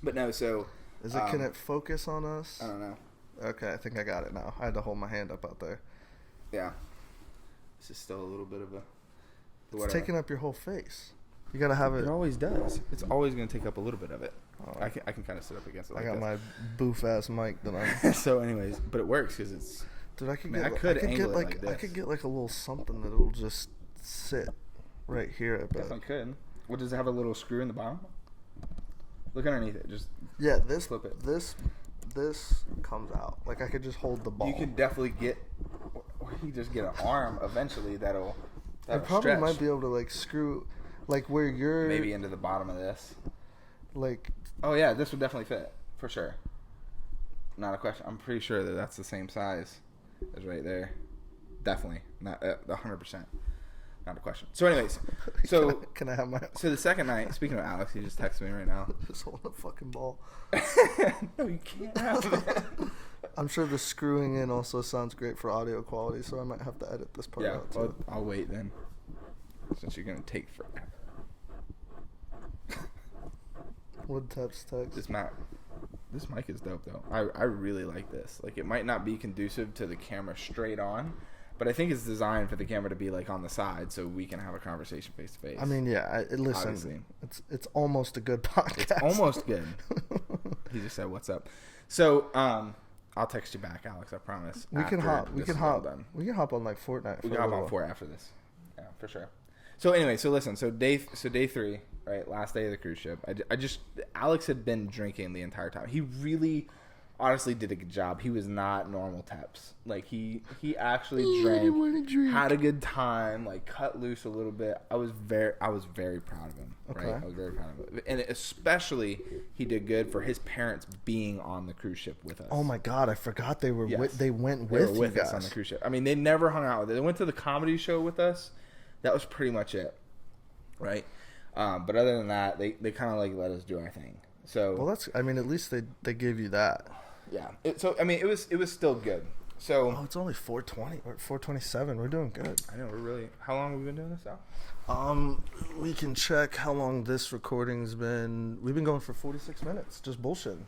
But no, so can it focus on us? I don't know. Okay, I think I got it now. I had to hold my hand up out there. Yeah, this is still a little bit of a. It's taking up your whole face. You gotta have it. It always does. It's always going to take up a little bit of it. Oh. I can kind of sit up against it. I got my boof ass mic that I'm. So, anyways, but it works because it's. Dude, I could get like a little something that'll just sit right here. I bet. Definitely could. What, does it have a little screw in the bottom? Look underneath it. Just flip it. This comes out. Like I could just hold the ball. You could definitely get, or you just get an arm eventually that'll I probably stretch. might be able to like screw, like where you're maybe into the bottom of this. Like. Oh yeah, this would definitely fit for sure. Not a question. I'm pretty sure that that's the same size as right there. Definitely, not 100%. Not a question. So, anyways, can I have my? So the second night, speaking of Alex, he just texted me right now. Just hold the fucking ball. No, you can't have it. I'm sure the screwing in also sounds great for audio quality, so I might have to edit this part out too. Well, I'll wait then, since you're gonna take forever. What Teps text? This mic is dope though. I really like this. Like it might not be conducive to the camera straight on, but I think it's designed for the camera to be like on the side so we can have a conversation face to face. I mean, yeah. Listen, obviously. It's almost a good podcast. It's almost good. He just said, "What's up?" So, I'll text you back, Alex. I promise. We can hop on like Fortnite. We can hop on 4 after this. Yeah, for sure. So anyway, so listen. So day 3, right? Last day of the cruise ship. Alex had been drinking the entire time. He really, honestly, did a good job. He was not normal Teps. Like he actually drank, had a good time, like cut loose a little bit. I was very proud of him. Right? Okay. I was very proud of him, and especially he did good for his parents being on the cruise ship with us. Oh my God, I forgot they were. Yes. They went with you guys us on the cruise ship. I mean, they never hung out with us. They went to the comedy show with us. That was pretty much it, right? But other than that, they kind of like let us do our thing. So well, at least they gave you that. Yeah. It was still good. So it's only 4:20 or 4:27. We're doing good. I know we're really. How long have we been doing this now? We can check how long this recording's been. We've been going for 46 minutes, just bullshitting.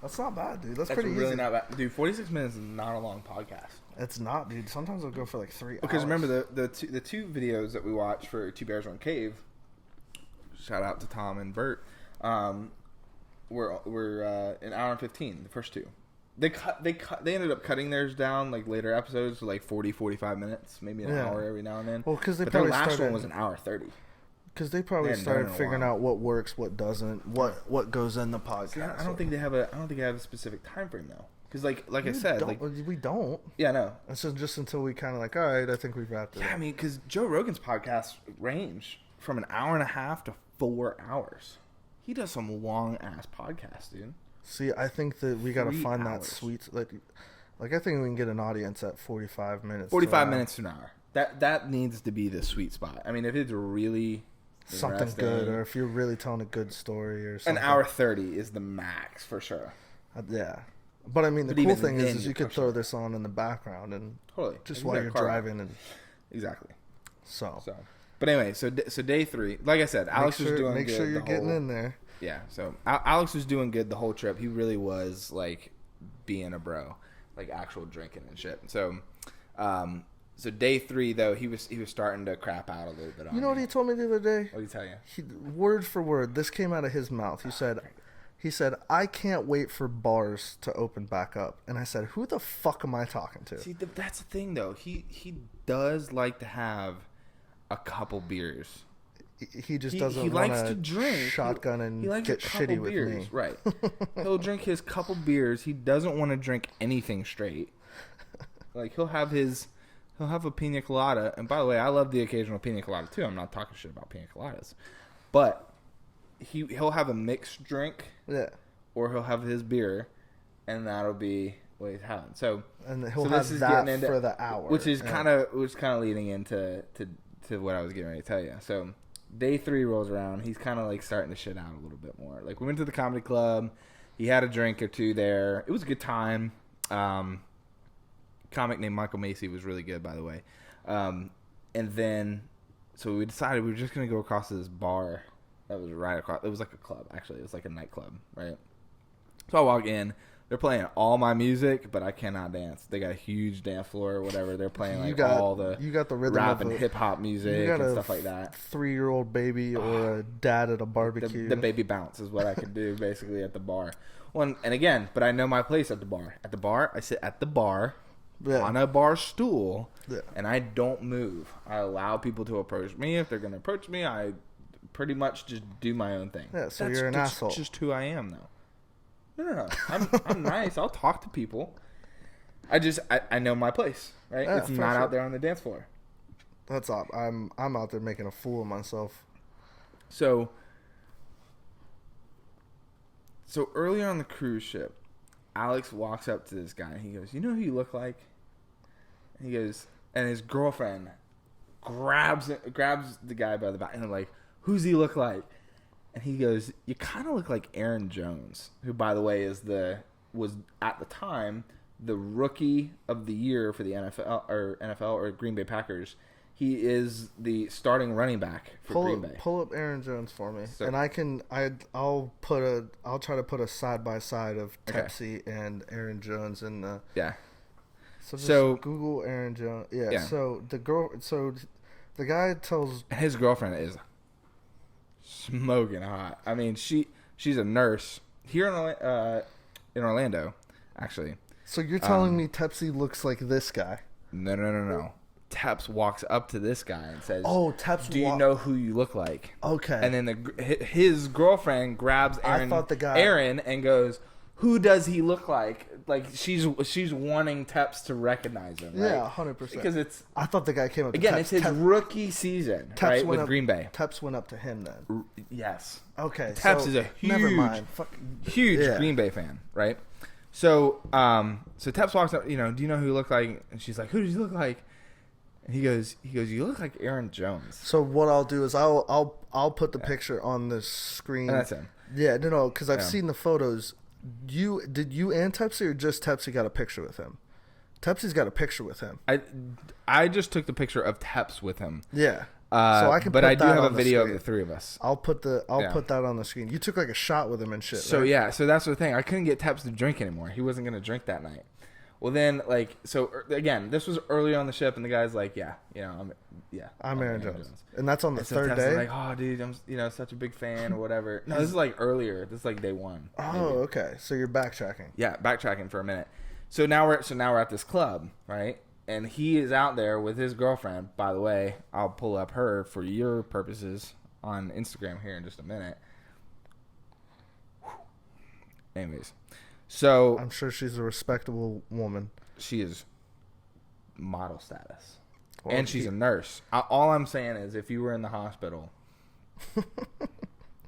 That's not bad, dude. That's pretty really easy. Not bad, dude. 46 minutes is not a long podcast. It's not, dude. Sometimes I'll go for like 3 hours. Because remember the two videos that we watched for Two Bears One Cave. Shout out to Tom and Bert. Were an hour and 15. The first two. They ended up cutting theirs down like later episodes to like 40-45 minutes, maybe an hour every now and then. Well, because their last one was an hour 30. Because they probably started figuring out what works, what doesn't, what goes in the podcast. See, I don't think they have a specific time frame though. Because like I said, we don't. Yeah, no. It's just until we kind of like, all right, I think we've wrapped it. Yeah, up. I mean, because Joe Rogan's podcasts range from an hour and a half to 4 hours. He does some long ass podcasts, dude. See, I think that we got to find that sweet like I think we can get an audience at 45 minutes. 45 minutes to an hour. That needs to be the sweet spot. I mean, if it's really something good, or if you're really telling a good story, or something. An hour 30 is the max for sure. Yeah, but I mean, the cool thing is you could throw this on in the background and just while you're driving and exactly. So, but anyway, so day 3, like I said, Alex was doing good. Make sure you're getting in there. Yeah, so Alex was doing good the whole trip. He really was like being a bro, like actual drinking and shit. So, so day 3 though, he was starting to crap out a little bit on You know what he told me the other day? What did he tell you? Word for word, this came out of his mouth. He said, I can't wait for bars to open back up. And I said, who the fuck am I talking to? See, that's the thing though. He does like to have a couple beers. He just doesn't. He likes to drink, shotgun, and get shitty with me. Right? He'll drink his couple beers. He doesn't want to drink anything straight. Like he'll have a pina colada. And by the way, I love the occasional pina colada too. I'm not talking shit about pina coladas, but he'll have a mixed drink. Yeah. Or he'll have his beer, and that'll be what he's having. So and he'll have that for the hour, which is kind of leading into what I was getting ready to tell you. So. Day 3 rolls around. He's kind of like starting to shit out a little bit more. Like we went to the comedy club. He had a drink or two there. It was a good time. Comic named Michael Macy was really good, by the way. And then, so we decided we were just gonna go across to this bar that was right across. It was like a club, actually. It was like a nightclub, right? So I walk in. They're playing all my music, but I cannot dance. They got a huge dance floor or whatever. They're playing all the rhythm rap and hip hop music and stuff like that. 3-year-old baby or a dad at a barbecue. The baby bounce is what I can do basically at the bar. Well, and again, but I know my place at the bar. At the bar, I sit at the bar on a bar stool, and I don't move. I allow people to approach me. If they're going to approach me, I pretty much just do my own thing. Yeah, so you're an asshole. That's just who I am, though. No. I'm nice. I'll talk to people. I know my place, right? Yeah, it's not out there on the dance floor. That's odd. I'm out there making a fool of myself. So earlier on the cruise ship, Alex walks up to this guy and he goes, "You know who you look like?" And he goes, and his girlfriend grabs the guy by the back and they're like, "Who's he look like?" And he goes, "You kind of look like Aaron Jones," who, by the way, was at the time the rookie of the year for the NFL or Green Bay Packers. He is the starting running back for Green Bay. Pull up Aaron Jones for me, and I'll try to put a side by side of Tepsi and Aaron Jones in the So Google Aaron Jones. Yeah. So the guy tells his girlfriend is smoking hot. I mean, she's a nurse here in Orlando, actually. So you're telling me Tepsi looks like this guy? No. Teps walks up to this guy and says, "Oh, Teps, do you know who you look like?" Okay. And then his girlfriend grabs Aaron and goes, "Who does he look like?" Like she's wanting Teps to recognize him. Right? Yeah, 100%. Because I thought the guy came up to again. Teps. It's his rookie season, right, with Green Bay. Teps went up to him then. Yes. Okay. Teps is a huge Green Bay fan, right? So Teps walks up. Do you know who you look like? And she's like, "Who does he look like?" And he goes, "You look like Aaron Jones." So what I'll do is I'll put the picture on the screen. And that's him. Yeah, no, because I've seen the photos. Did you and Tepsi or just Tepsi got a picture with him? Tepsi's got a picture with him. I just took the picture of Teps with him. Yeah. So I can. But I do have a video of the three of us. I'll put that on the screen. You took like a shot with him and shit. So right? so that's the thing. I couldn't get Teps to drink anymore. He wasn't gonna drink that night. Well, then, again, this was early on the ship, and the guy's like, I'm Aaron Jones. And that's on the third day? Like, oh, dude, I'm such a big fan or whatever. No, this is like earlier. This is like day one. Oh, maybe. Okay. So you're backtracking. Yeah, backtracking for a minute. So now we're at this club, right? And he is out there with his girlfriend. By the way, I'll pull up her for your purposes on Instagram here in just a minute. Anyways. So I'm sure she's a respectable woman. She is model status, and she's a nurse. All I'm saying is, if you were in the hospital,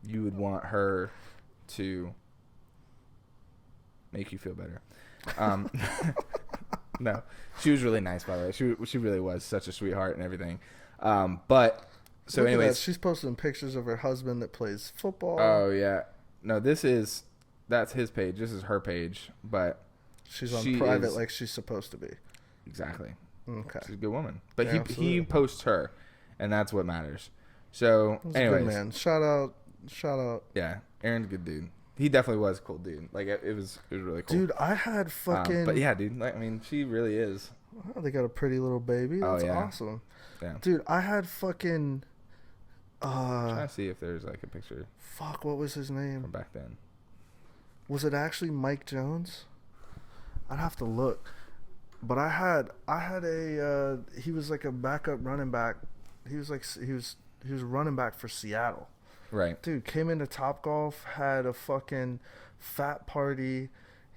you would want her to make you feel better. No, she was really nice, by the way. She really was such a sweetheart and everything. But so, anyways, she's posting pictures of her husband that plays football. Oh yeah, no, that's his page. This is her page, but she's on private like she's supposed to be. Exactly. Okay. She's a good woman. But he posts her, and that's what matters. So, anyways. Good man. Shout out. Yeah, Aaron's a good dude. He definitely was a cool dude. Like, it was really cool. Dude, I had fucking... but yeah, dude. Like, I mean, she really is. Oh, they got a pretty little baby. That's awesome. Yeah. Dude, I had fucking... I'm trying to see if there's, like, a picture. Fuck, what was his name? From back then. Was it actually Mike Jones? I'd have to look. But I had a he was like a backup running back. He was running back for Seattle. Right. Dude, came into Topgolf, had a fucking fat party.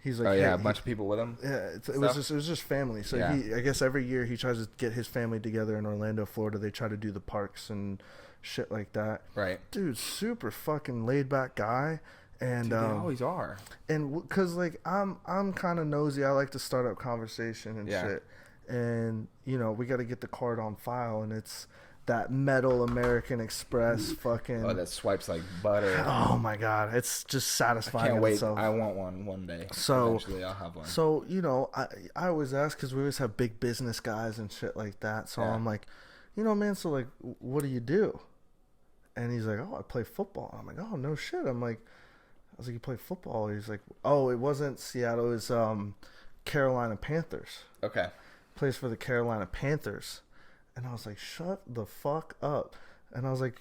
He's like, a bunch of people with him. Yeah, it was just family. So I guess every year he tries to get his family together in Orlando, Florida. They try to do the parks and shit like that. Right. Dude, super fucking laid back guy. And dude, they always are. And because like I'm kind of nosy. I like to start up conversation and shit. And we got to get the card on file, and it's that metal American Express fucking. Oh, that swipes like butter. Oh my god, it's just satisfying. I can't wait. Itself. I want one day. So eventually, I'll have one. So I always ask because we always have big business guys and shit like that. So I'm like, man. So like, what do you do? And he's like, oh, I play football. I'm like, oh, no shit. I was like, you play football? He's like, oh, it wasn't Seattle. It was Carolina Panthers. Okay. Plays for the Carolina Panthers. And I was like, shut the fuck up. And I was like,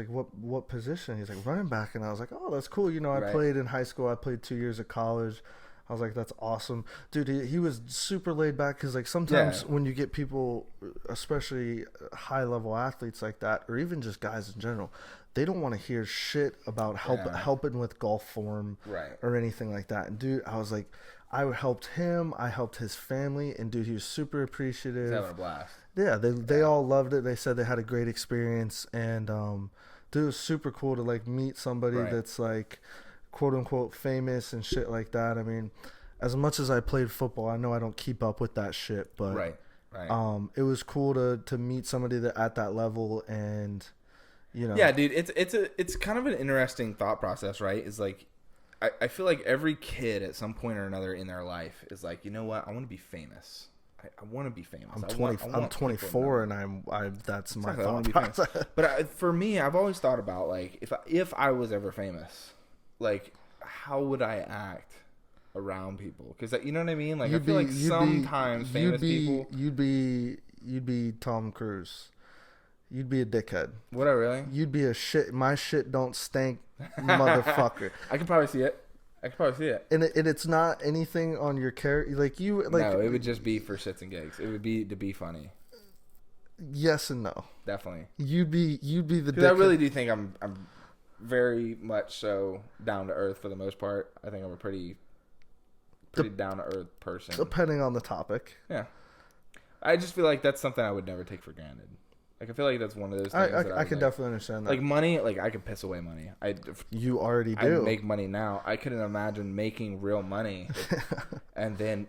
what position? He's like, running back. And I was like, oh, that's cool. I played in high school. I played 2 years of college. I was like, that's awesome. Dude, he was super laid back because, like, sometimes when you get people, especially high-level athletes like that, or even just guys in general, they don't want to hear shit about helping with golf form or anything like that. And, dude, I was like, I helped him. I helped his family. And, dude, he was super appreciative. He's having a blast. Yeah, they all loved it. They said they had a great experience. And, dude, it was super cool to, like, meet somebody that's, like, quote unquote famous and shit like that. I mean, as much as I played football, I know I don't keep up with that shit, but it was cool to meet somebody that at that level. And yeah, dude, it's kind of an interesting thought process, right? It's like I feel like every kid at some point or another in their life is like, you know what, I want to be famous. I want to be famous. I'm 24 and that's my thought process. But for me, I've always thought about, like, if I was ever famous, like, how would I act around people? Because, you know what I mean? Like, I feel like sometimes famous people... You'd be Tom Cruise. You'd be a dickhead. Would I really? You'd be a shit. My shit don't stink, motherfucker. I could probably see it. I could probably see it. And it's not anything on your character. Like you, like No, it would just be for shits and gigs. It would be to be funny. Yes and no. Definitely. You'd be the. Because I really do think I'm very much so down to earth for the most part. I think I'm a pretty down to earth person. Depending on the topic. Yeah. I just feel like that's something I would never take for granted. Like I feel like that's one of those things I can definitely understand that. Like money, like I could piss away money. You already do. I make money now. I couldn't imagine making real money and then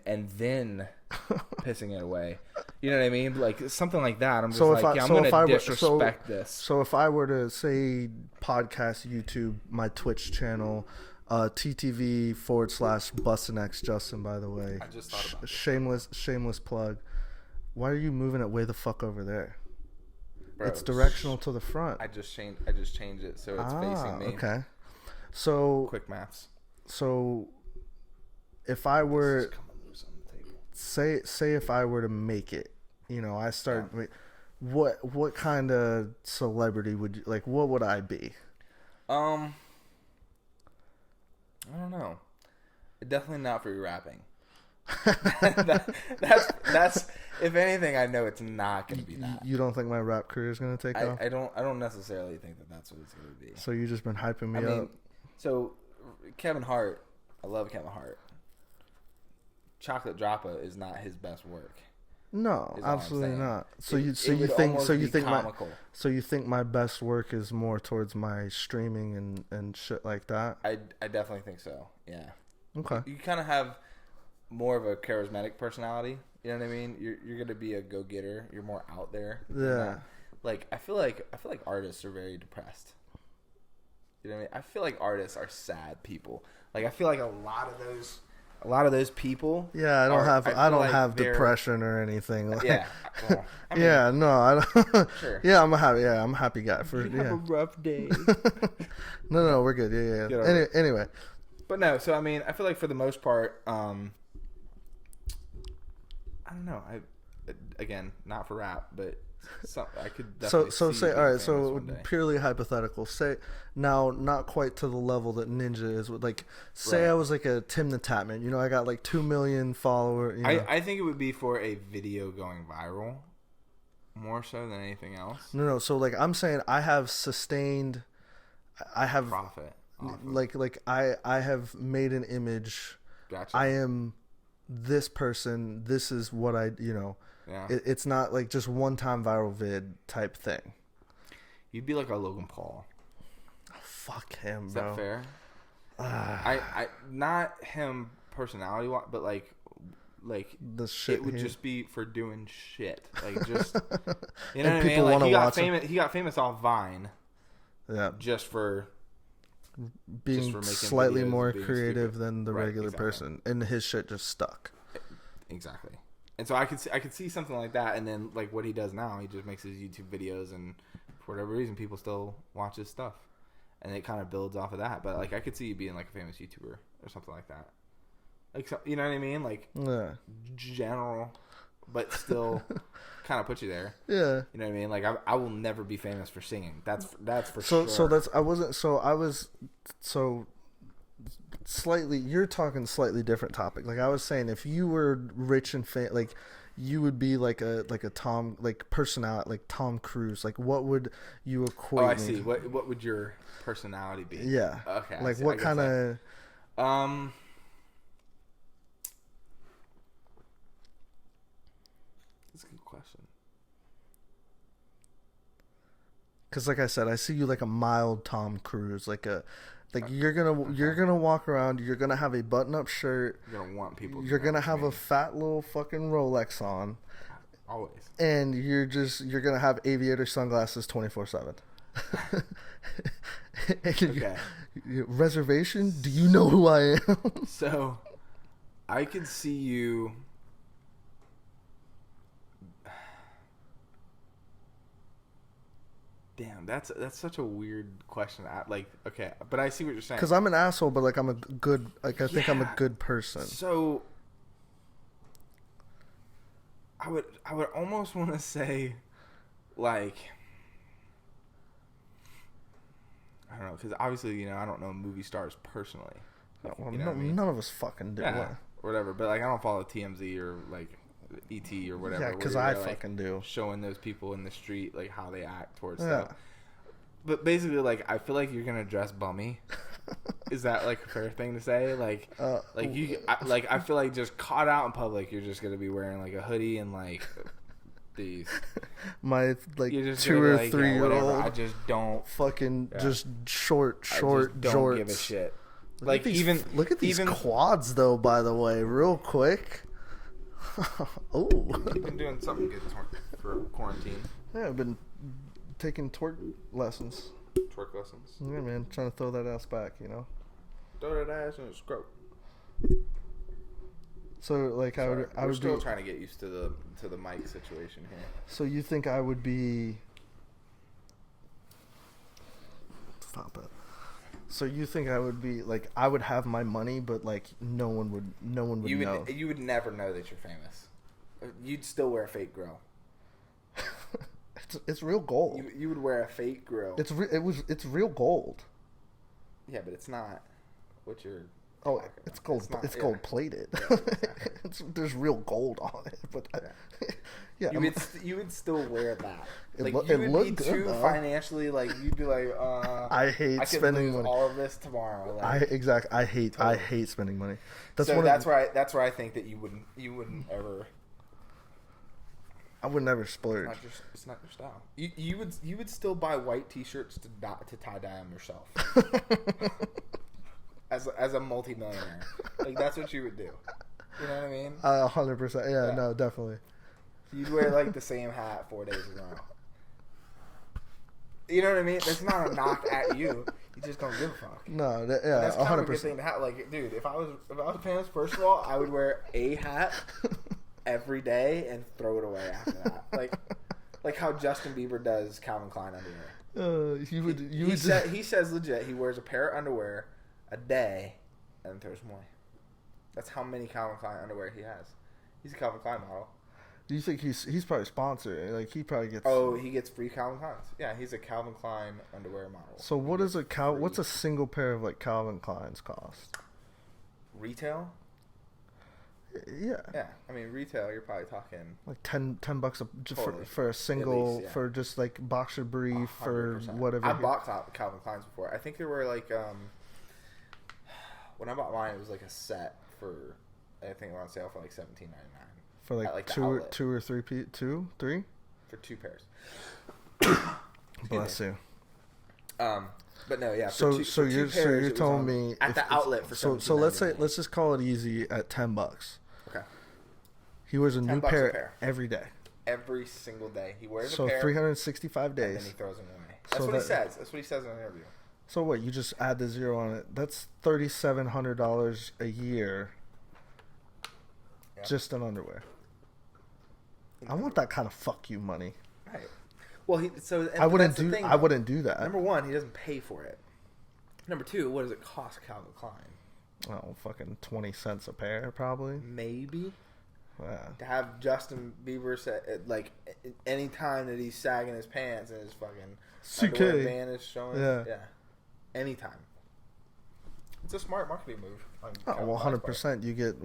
pissing it away. You know what I mean? Like something like that. I'm just I'm going to disrespect this. So if I were to say podcast, YouTube, my Twitch channel, TTV/BustinX Justin, by the way. I just thought about it. Shameless plug. Why are you moving it way the fuck over there? Bro, it's directional to the front. I just changed it so it's facing me. Okay. So quick maths. So if I were say if I were to make it, I start. Yeah. What kind of celebrity would you like? What would I be? I don't know. Definitely not for your rapping. That's if anything, I know it's not going to be that. You don't think my rap career is going to take off? I don't necessarily think that's what it's going to be. So you just been hyping me up. So Kevin Hart, I love Kevin Hart. Chocolate Droppa is not his best work. No, absolutely not. So you think my best work is more towards my streaming and shit like that? I definitely think so. Yeah. Okay. You kind of have more of a charismatic personality. You know what I mean? You're gonna be a go getter. You're more out there. Yeah. Like I feel like artists are very depressed. You know what I mean? I feel like artists are sad people. Like I feel like a lot of those people. Yeah, I don't have depression or anything. Yeah. Well, I mean, yeah. No, I don't. Sure. Yeah, I'm a happy guy for. You have a rough day. No, we're good. Yeah. Anyway. But no, so I mean, I feel like for the most part, I don't know. Again, not for rap, but I could definitely so say all right. So purely hypothetical. Say now, not quite to the level that Ninja is. Like, say I was like a Tim the Tatman. I got like 2 million followers. I think it would be for a video going viral, more so than anything else. No. So like I'm saying, I have sustained. I have profit. Like I have made an image. Gotcha. I am this person. This is what I. Yeah. It's not like just one time viral vid type thing. You'd be like a Logan Paul. Fuck him, is bro. Is that fair? I not him personality, but like the shit. It would just be for doing shit. Like just you know and what people I mean? Like he got famous. He got famous off Vine. Yeah. Just for being slightly more creative than the regular person, and his shit just stuck. Exactly. And so I could see something like that, and then like what he does now, he just makes his YouTube videos, and for whatever reason, people still watch his stuff, and it kind of builds off of that. But like I could see you being like a famous YouTuber or something like that, like you know what I mean, like general, but still kind of put you there. Yeah, you know what I mean. Like I will never be famous for singing. That's for sure. I was slightly, you're talking slightly different topic. Like I was saying, if you were rich and like you would be like a Tom, like personality, like Tom Cruise. Like what would you equate? Oh, I see. What would your personality be? Yeah. Okay. Like what kind of? That's a good question. Because like I said, I see you like a mild Tom Cruise, like you're gonna walk around. You're gonna have a button-up shirt. You're gonna want people. You're gonna have a fat little fucking Rolex on. Always. And you're gonna have aviator sunglasses 24/7. Okay. Reservation? Do you know who I am? So, I could see you. Damn, that's such a weird question. Okay, but I see what you're saying. Because I'm an asshole, but like I'm a good, like I think I'm a good person. So I would almost want to say, like, I don't know, because obviously I don't know movie stars personally. Well, You know what I mean? none of us fucking do. Yeah, whatever. But like, I don't follow TMZ or like ET or whatever. Yeah, because I fucking do. Showing those people in the street like how they act towards stuff. But basically, like, I feel like you're gonna dress bummy. Is that like a fair thing to say? Like I feel like just caught out in public, you're just gonna be wearing like a hoodie and like these. My like 2 or 3 year old. I just don't fucking just short don't jorts. give a shit. Look at these quads though. By the way, real quick. Oh, you've been doing something good for quarantine. Yeah, I've been taking twerk lessons. Twerk lessons. Yeah, man, trying to throw that ass back, you know. Throw that ass in a scrope. So like Sorry, I would still be, trying to get used to the mic situation here. So you think I would be? Stop it. So you think I would be like I would have my money, but like no one would know. You would never know that you're famous. You'd still wear a fake grill. It's real gold. You would wear a fake grill. It's real gold. Yeah, but it's not what you're. Oh, it's gold. It's gold plated. Yeah, exactly. There's real gold on it, but yeah. You would still wear that. Like It you would looked be good, too though. financially like you'd be like, I hate I could spending lose money. all of this tomorrow. Like, I hate spending money. That's where I think that you wouldn't ever. I would never splurge. It's not your style. You would still buy white T-shirts to tie dye them yourself. as a multimillionaire, like that's what you would do. You know what I mean? 100%. Yeah, no, definitely. You'd wear like the same hat 4 days in a row. You know what I mean? That's not a knock at you. You just don't give a fuck. No, that's kind 100%. of a good thing to have. Like, dude, if I was famous, first of all, I would wear a hat every day and throw it away after that. Like how Justin Bieber does Calvin Klein underwear. He says legit he wears a pair of underwear a day and throws them away. That's how many Calvin Klein underwear he has. He's a Calvin Klein model. Do you think he's probably sponsored? Like he probably gets. Oh, he gets free Calvin Kleins. Yeah, he's a Calvin Klein underwear model. So what's a single pair of like Calvin Kleins cost? Retail? Yeah. Yeah, I mean retail. You're probably talking like $10 totally. for a single least, yeah. for just like boxer brief 100%. or whatever. I bought Calvin Kleins before. I think there were like when I bought mine, it was like a set for I think on sale for like $17.99 for like two or three three for 2 pairs. Bless you. But no, yeah. So you're telling me at the outlet for so let's just call it easy at $10. Okay. He wears a new pair every day. Every single day he wears a pair. So 365 days. And then he throws them away. That's what he says. That's what he says in an interview. So what? You just add the zero on it. That's $3,700 a year. Yeah. Just on underwear. I want that kind of fuck you money. Right. Well, I wouldn't do that. Number one, he doesn't pay for it. Number two, what does it cost Calvin Klein? Oh, fucking 20 cents a pair, probably. Maybe. Yeah. To have Justin Bieber say like any time that he's sagging his pants and his fucking underwear band is showing. Yeah. Anytime. It's a smart marketing move. Oh, well, 100%. You get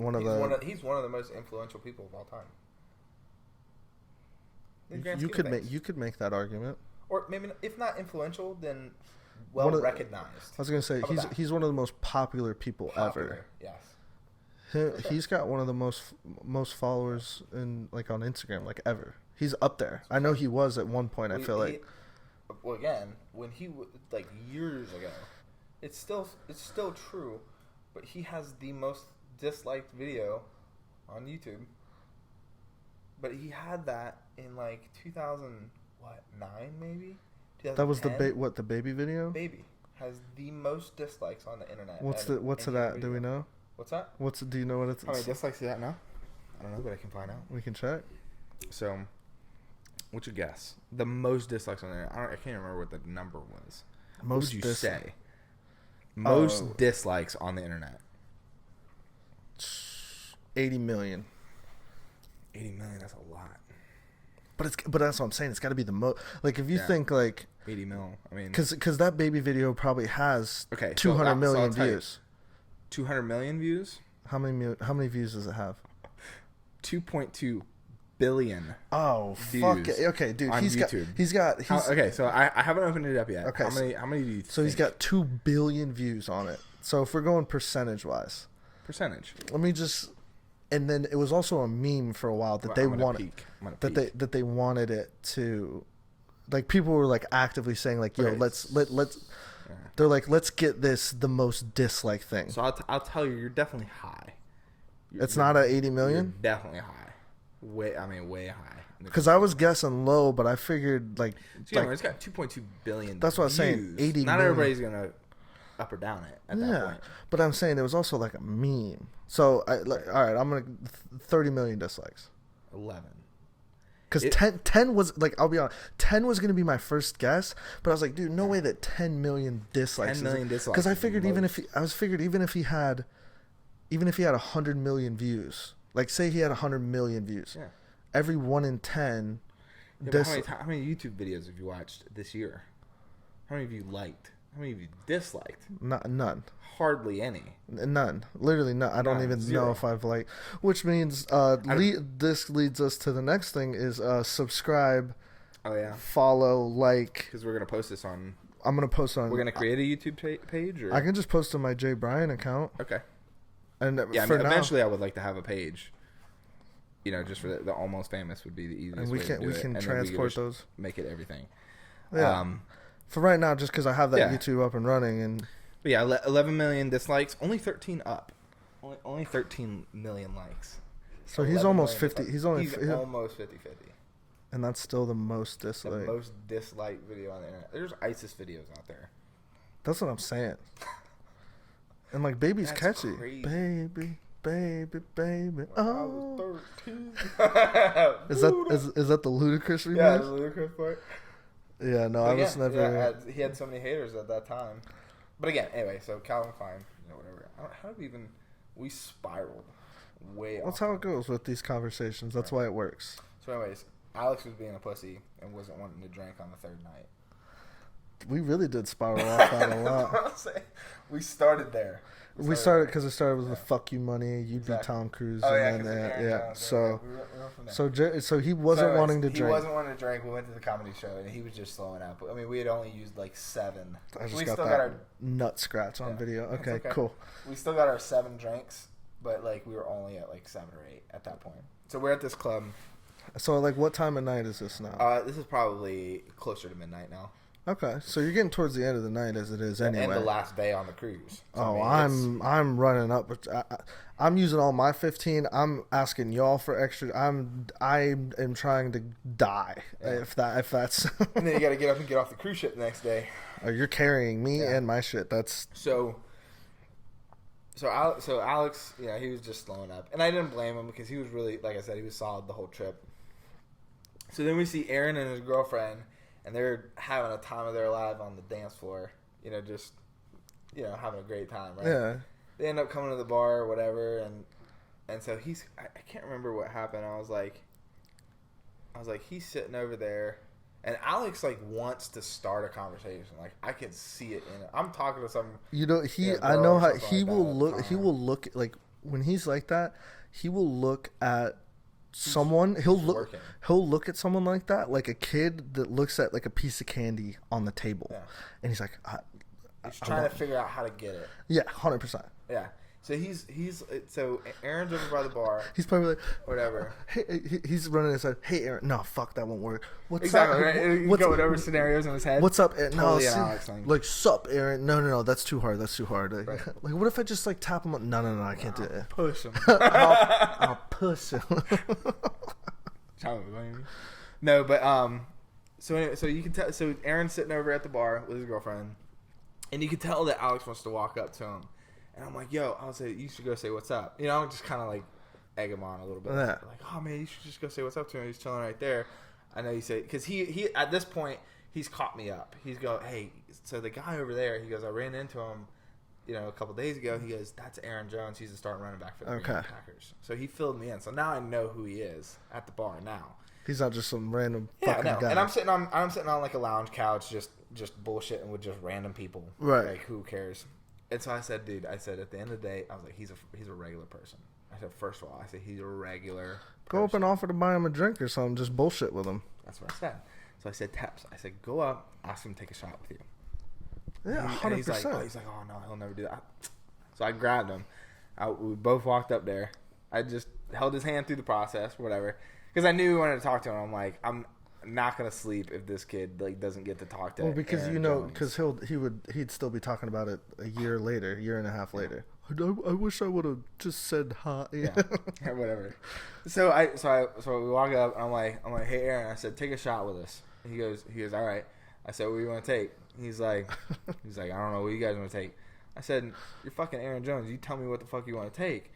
he's one of the most influential people of all time. You could make that argument. Or maybe if not influential, then well recognized. I was gonna say he's one of the most popular people ever. Yes. He's got one of the most followers in like on Instagram like ever. He's up there. I know he was at one point. I feel like. Well, again, when he like years ago, it's still true, but he has the most disliked video on YouTube. But he had that in like 2009 maybe. That was the baby video. Baby has the most dislikes on the internet. What's that? Do we know? What's that? Do you know what it's? How many dislikes is that now? I don't know, but I can find out. We can check. So, what's your guess? The most dislikes on the internet. I can't remember what the number was. What would you say? Most dislikes on the internet. 80 million. 80 million. That's a lot. But that's what I'm saying. It's got to be the most. Like if you think like 80 mil. I mean, because that baby video probably has 200 million views. 200 million views. How many views does it have? 2.2 billion. Oh, fuck it. Okay, dude. Okay, so I haven't opened it up yet. Okay. How many do you So think? he's got 2 billion views on it. So if we're going percentage-wise. Percentage. Let me just... And then it was also a meme for a while that they wanted... That they wanted it to... Like, people were, like, actively saying, like, yo, Okay. let's... They're like, let's get this the most disliked thing. So I'll tell you, you're definitely high. It's not at 80 million? You're definitely high. Way high. Because I was guessing low, but I figured, like... So yeah, it's got 2.2 billion That's what I was saying, 80 Not million. Everybody's going to up or down it at that point. But I'm saying it was also, like, a meme. So, all right, I'm going to... 30 million dislikes. 11. Because 10 was, like, I'll be honest, 10 was going to be my first guess, but I was like, dude, no way that 10 million dislikes. 10 million dislikes. Because I figured even if he had 100 million views, like, say he had 100 million views, every 1 in 10. How many YouTube videos have you watched this year? How many have you liked? How many have you disliked? None. Hardly any. None. Literally none. I don't even know if I've liked. Which means this leads us to the next thing is subscribe. Oh yeah. Follow, like. Because we're gonna post this on. I'm gonna post on. We're gonna create a YouTube page, or I can just post on my Jay Bryan account. Okay. And yeah, eventually I would like to have a page. You know, just for the almost famous would be the easiest. And we can transport those. Make it everything. Yeah. For right now, just because I have that YouTube up and running, and. But yeah, 11 million dislikes, only 13 up, only 13 million likes. So he's almost 50. He's almost 50-50. And that's still the most disliked. The most disliked video on the internet. There's ISIS videos out there. That's what I'm saying. And like, baby's That's catchy. Crazy. Baby. When I was 13. Is that the Ludacris remix? Yeah, the Ludacris part. Yeah, no, I was never. Yeah, he had so many haters at that time. But again, anyway, so Calvin Klein, whatever. How did we spiraled way off. That's how it goes with these conversations. That's why it works. So anyways, Alex was being a pussy and wasn't wanting to drink on the third night. We really did spiral off that a lot. That's what I'm saying. We started there. We started because it started with the fuck you money. You'd be Tom Cruise. Oh, and then, So he wasn't wanting to drink. He wasn't wanting to drink. We went to the comedy show and he was just slowing up. I mean, we had only used like 7. I just got our nut scratch on video. Okay, cool. We still got our 7 drinks, but like we were only at like 7 or 8 at that point. So we're at this club. So like, what time of night is this now? This is probably closer to midnight now. Okay, so you're getting towards the end of the night as it is anyway. And the last day on the cruise. So, I'm running up. I'm using all my 15. I'm asking y'all for extra. I am trying to die if that's. And then you got to get up and get off the cruise ship the next day. Oh, you're carrying me and my shit. That's so. Alex, he was just slowing up, and I didn't blame him because he was really, like I said, he was solid the whole trip. So then we see Aaron and his girlfriend. And they're having a time of their life on the dance floor, just having a great time, right? Yeah. They end up coming to the bar or whatever, and so I can't remember what happened. I was like, he's sitting over there, and Alex like wants to start a conversation. Like I can see it in it. I'm talking to some. I know how he will look. He will look like when he's like that. He will look at. He'll look at someone like that, like a kid that looks at like a piece of candy on the table, and he's like, he's trying to figure out how to get it. Yeah, 100%. Yeah. So Aaron's over by the bar. He's probably like, whatever. Hey, he's running inside. Hey, Aaron, no, fuck, that won't work. What's up? Right? What's whatever scenarios in his head. What's up, Aaron? Totally like, sup, Aaron? No, that's too hard. Right. Like, what if I just like tap him on? No, I can't do it. Push him. I'll push him. No, but so anyway, so you can tell. So Aaron's sitting over at the bar with his girlfriend, and you can tell that Alex wants to walk up to him. And I'm like, yo, I'll say, you should go say what's up. I'm just kind of like egg him on a little bit. Yeah. Like, oh man, you should just go say what's up to him. He's chilling right there. I know you say, because he at this point, he's caught me up. He's go, hey, so the guy over there, he goes, I ran into him, a couple days ago. He goes, that's Aaron Jones. He's the starting running back for the Green Bay Packers. So he filled me in. So now I know who he is at the bar now. He's not just some random fucking guy. And I'm sitting on like a lounge couch, just bullshitting with just random people. Right. Like, who cares? And so I said, dude, at the end of the day, I was like, he's a regular person. I said, first of all, I said, he's a regular person. Go up and offer to buy him a drink or something. Just bullshit with him. That's what I said. So I said, Teps. I said, go up, ask him to take a shot with you. Yeah, 100%. He's like, oh, no, he'll never do that. So I grabbed him. We both walked up there. I just held his hand through the process, whatever. Because I knew we wanted to talk to him. I'm like, I'm not going to sleep if this kid like doesn't get to talk to him. Well, because because he'd still be talking about it a year and a half later. I wish I would have just said hi. Yeah, whatever. So we walk up and I'm like, hey Aaron, I said, take a shot with us. And he goes, all right. I said, what do you want to take? He's like, I don't know, what you guys want to take? I said, you're fucking Aaron Jones. You tell me what the fuck you want to take.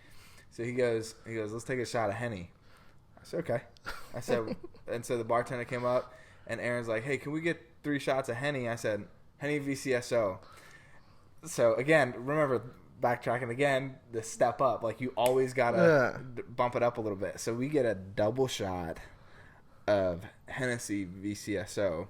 So he goes, let's take a shot of Henny. I said, okay. I said, and so the bartender came up and Aaron's like, hey, can we get 3 shots of Henny? I said, Henny VCSO. So again, remember, backtracking again, the step up. Like, you always got to bump it up a little bit. So we get a double shot of Hennessy VCSO.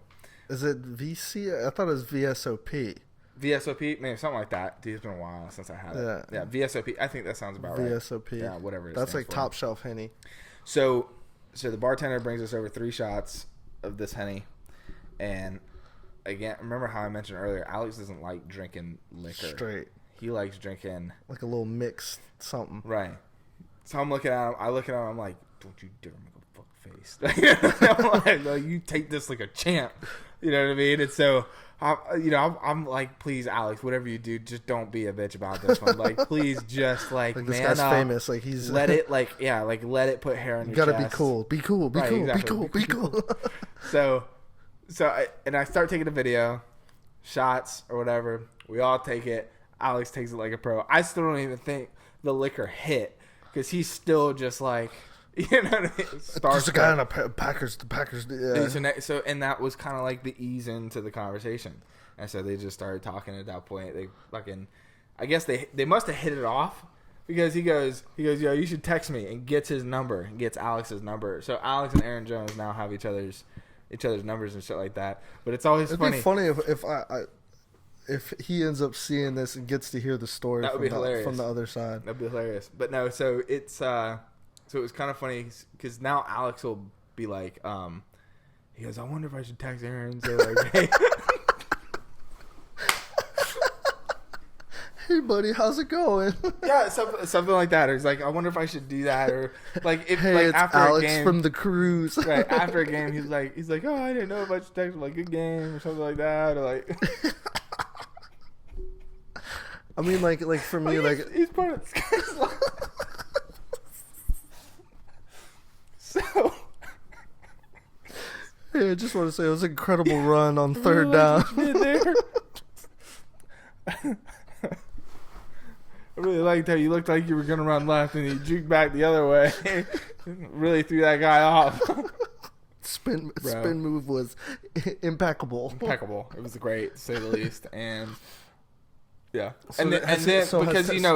Is it VC? I thought it was VSOP. VSOP? Maybe something like that. Dude, it's been a while since I had it. Yeah, VSOP. I think that sounds about right. VSOP. Yeah, whatever it is. That's like top shelf Henny. So the bartender brings us over 3 shots of this Henny. And again, remember how I mentioned earlier, Alex doesn't like drinking liquor. Straight. He likes drinking like a little mixed something. Right. So I'm looking at him. I'm like, don't you dare make a fuck face. I'm like, no, you take this like a champ. You know what I mean? And so, I'm like, please, Alex, whatever you do, just don't be a bitch about this one. Like, please, just like this guy's up. Famous. Like, he's let it let it put hair on your chest. You gotta be cool. Be cool. Be cool. Exactly. Be cool. So I start taking the video, shots or whatever. We all take it. Alex takes it like a pro. I still don't even think the liquor hit because he's still just like, you know what I mean? There's a guy on the Packers. Yeah. So that was kind of like the ease into the conversation. And so they just started talking at that point. They fucking, I guess they must have hit it off because he goes, yo, you should text me, and gets his number and gets Alex's number. So Alex and Aaron Jones now have each other's numbers and shit like that. But it's always funny. It'd be funny if he ends up seeing this and gets to hear the story from the other side. That'd be hilarious. But no, so it's so it was kind of funny because now Alex will be like, he goes, I wonder if I should text Aaron and say like, hey. Hey buddy, how's it going? Yeah, something like that. Or he's like, I wonder if I should do that, or like if hey, like it's after Alex a game from the cruise. Right, after a game, he's like, oh, I didn't know if I should text him like good game or something like that, or like. I mean, like for me, he's part of this guy's life. So. Hey, I just want to say it was an incredible run on third down. I really liked how you looked like you were going to run left and you juked back the other way. Really threw that guy off. Spin move was impeccable. It was great, to say the least. And yeah. So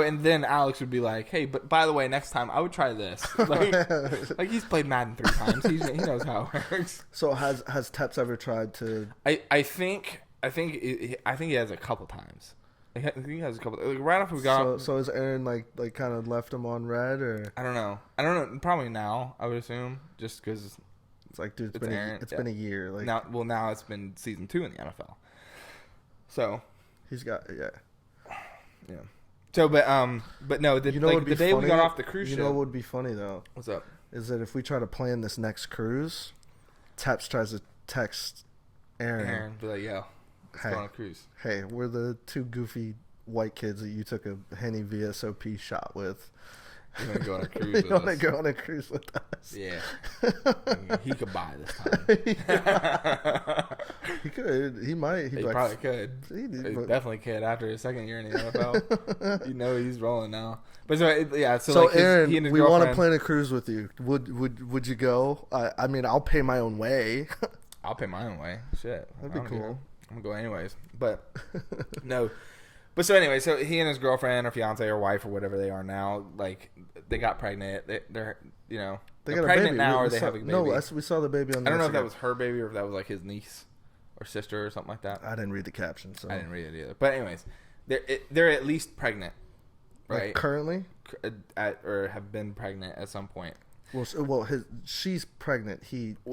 and then Alex would be like, hey, but by the way, next time I would try this. Like he's played Madden 3 times. He knows how it works. So has Teps ever tried to? I think he has a couple times. I think he has a couple. Like right after we got. So is Aaron like kind of left him on red or? I don't know. Probably now. I would assume just because it's like, dude, it's been a year. Like now it's been season 2 in the NFL. So he's got yeah. So but no, the day we got off the cruise ship. You know what would be funny though? What's up? Is that if we try to plan this next cruise, Teps tries to text Aaron be like, yo. Let's go on a cruise. Hey, we're the 2 goofy white kids that you took a Henny VSOP shot with. You want to go on a cruise with us? You want to go on a cruise with us? Yeah. He could buy this time. He could. He might. He probably could. He definitely could after his second year in the NFL. You know he's rolling now. But so like Aaron, we want to plan a cruise with you. Would you go? I mean, I'll pay my own way. I'll pay my own way. Shit. That'd be cool. I'm gonna go anyways, but no. But so anyway, so he and his girlfriend or fiance or wife or whatever they are now, like they got pregnant. They're pregnant now, or they have a baby. No, we saw the baby on. I don't know if that was her baby or if that was like his niece or sister or something like that. I didn't read the caption, so I didn't read it either. But anyways, they're at least pregnant, right? Like currently, or have been pregnant at some point. She's pregnant.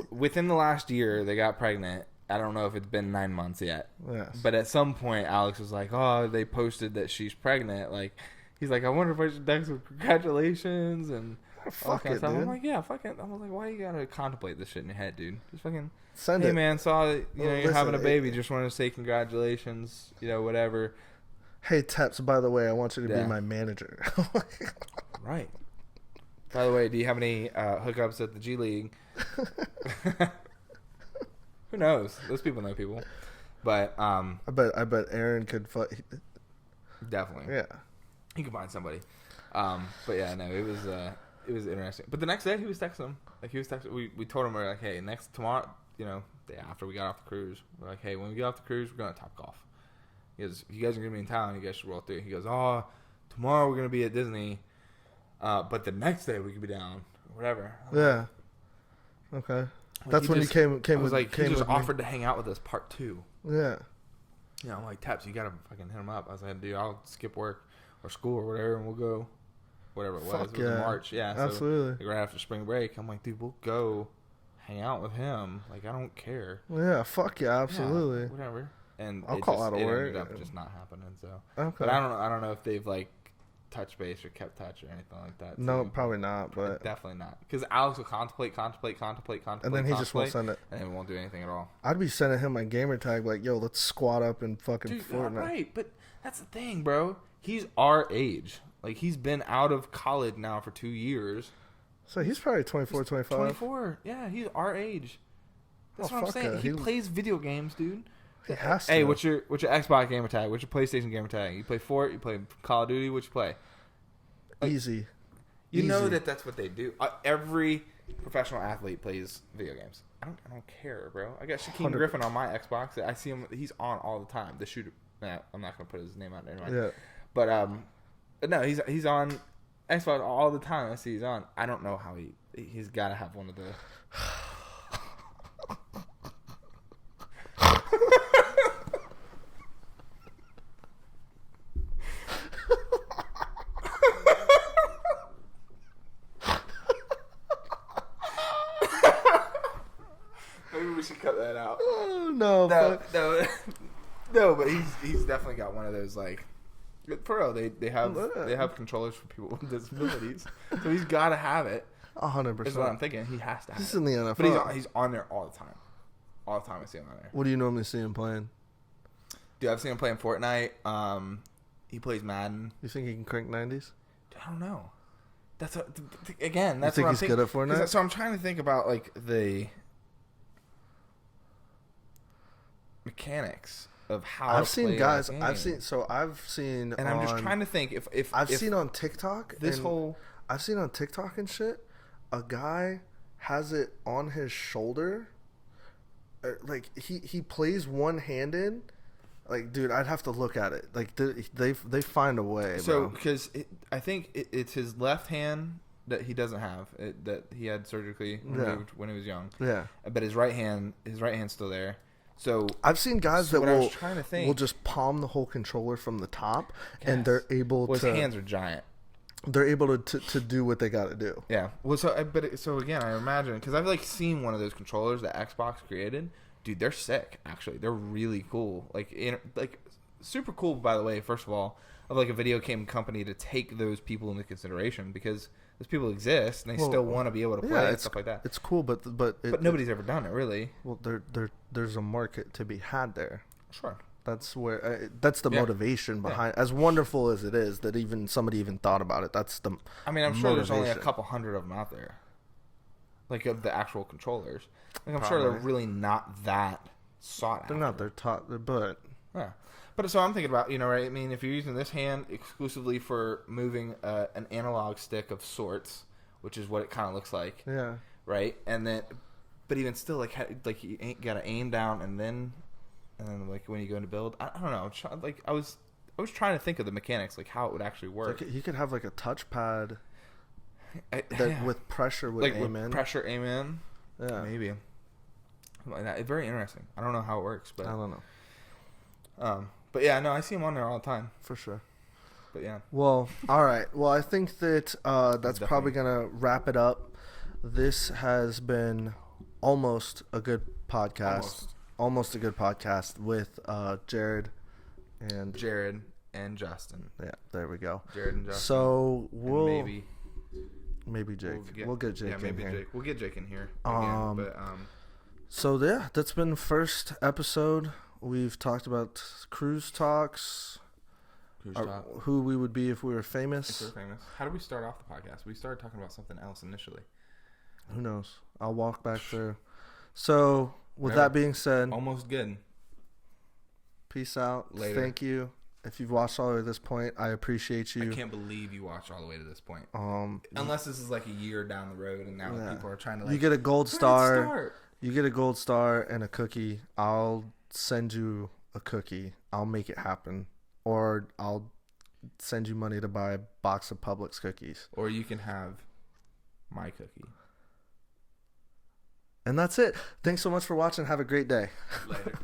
Within the last year, they got pregnant. I don't know if it's been 9 months yet. Yes. But at some point, Alex was like, "Oh, they posted that she's pregnant." Like, he's like, "I wonder if I should text her congratulations and fuck it, dude." I'm like, "Yeah, fuck it." I'm like, "Why you gotta contemplate this shit in your head, dude? Just fucking send hey, it." man, saw that, you're Listen, having a baby. Just wanted to say congratulations. Whatever. Hey, Teps, by the way, I want you to be my manager. Right. By the way, do you have any hookups at the G League? Who knows? Those people know people. But I bet Aaron could definitely. Yeah. He could find somebody. But yeah, no, it was interesting. But the next day he was texting him. Like, he was texting, we told him, we're like, hey, tomorrow, day after we got off the cruise, we're like, hey, when we get off the cruise, we're going to Topgolf. He goes, if you guys are going to be in town, you guys should roll through. He goes, oh, tomorrow we're going to be at Disney. But the next day we could be down, or whatever. Yeah. Okay. Like, that's when he came. I was like, he just offered to hang out with us part 2. Yeah. I'm like, Teps, you gotta fucking hit him up. I was like, dude, I'll skip work or school or whatever, and we'll go. Whatever it was. Fuck It was in March. Yeah. Absolutely. So, like, right after spring break, I'm like, dude, we'll go hang out with him. Like, I don't care. Yeah. Fuck yeah. Absolutely. Yeah, whatever. And I'll call out of work. It ended up just not happening. So. Okay. But I don't know if they've like touch base or kept touch or anything like that. No, probably not. But definitely not, because Alex will contemplate, and then he just won't send it, and then won't do anything at all. I'd be sending him my gamer tag like, yo, let's squat up and fucking Dude, Fortnite. Right, but that's the thing, bro. He's our age. Like, he's been out of college now for 2 years. So he's probably 24, 25. 24. Yeah, he's our age. That's what I'm saying. He plays video games, dude. He has to. Hey, what's your Xbox gamer tag? What's your PlayStation gamer tag? You play Fort? You play Call of Duty? What you play? Like, Easy. You know that's what they do. Every professional athlete plays video games. I don't care, bro. I got Shaquem 100%. Griffin on my Xbox. I see him. He's on all the time. The shooter. Nah, I'm not gonna put his name out there. Anyway. Yeah. But no, he's on Xbox all the time. I see he's on. I don't know how he's got to have one of the. Maybe we should cut that out. Oh, no. No, but he's definitely got one of those, like, for real. They have controllers for people with disabilities, so he's got to have it. 100%. Is what I'm thinking. He has to have He's it. in the NFL. But he's on there all the time. All the time I see him on there. What do you normally see him playing? Dude, I've seen him playing Fortnite. He plays Madden. You think he can crank 90s? Dude, I don't know. That's again. That's you think what I'm he's thinking. good at Fortnite? So I'm trying to think about like the mechanics of how I've seen guys. and I'm just trying to think if I've seen on TikTok I've seen on TikTok and shit, a guy has it on his shoulder. Like he plays one-handed. Like, dude, I'd have to look at it. Like, they find a way. So bro. because I think it's his left hand that he doesn't have, that he had surgically removed when he was young. Yeah. But his right hand's still there. So I've seen guys that will just palm the whole controller from the top, and they're able to. His hands are giant. They're able to do what they got to do. Yeah. Well, so again, I imagine, because I've like seen one of those controllers that Xbox created. Dude, they're sick. Actually, they're really cool. Like super cool. By the way, first of all, of like a video game company to take those people into consideration, because those people exist and they still want to be able to play and stuff like that. It's cool, but nobody's ever done it, really. Well, there's a market to be had there. Sure. That's where that's the motivation behind. As wonderful as it is that even somebody even thought about it, that's the. I mean, I'm sure there's only a couple hundred of them out there, like of the actual controllers. Like, I'm sure they're really not that sought after. They're not. They're taught. But yeah. But so I'm thinking about, right? I mean, if you're using this hand exclusively for moving an analog stick of sorts, which is what it kind of looks like. Yeah. Right, and then, but even still, like you ain't gotta aim down and then like when you go into build, I don't know. Like I was trying to think of the mechanics, like how it would actually work. You could have like a touchpad with pressure like aim in. With pressure aim in. Yeah. Maybe. Like that. It's very interesting. I don't know how it works, but I don't know. But yeah, no, I see him on there all the time. For sure. But yeah. Well, all right. Well, I think that that's Definitely. probably gonna wrap it up. This has been almost a good podcast. Almost a good podcast with Jared and Justin. Yeah, there we go. Jared and Justin. So we'll maybe Jake. We'll get Jake in here. Jake. We'll get Jake in here again. So yeah, that's been first episode. We've talked about cruise talks. Who we would be if we were famous. How did we start off the podcast? We started talking about something else initially. Who knows? I'll walk back through. So with that being said, almost good. Peace out. Later. Thank you. If you've watched all the way to this point, I appreciate you. I can't believe you watched all the way to this point. Unless this is like a year down the road and now people are trying to like... You get a gold star. You get a gold star and a cookie. I'll send you a cookie. I'll make it happen. Or I'll send you money to buy a box of Publix cookies. Or you can have my cookie. And that's it. Thanks so much for watching. Have a great day. Later.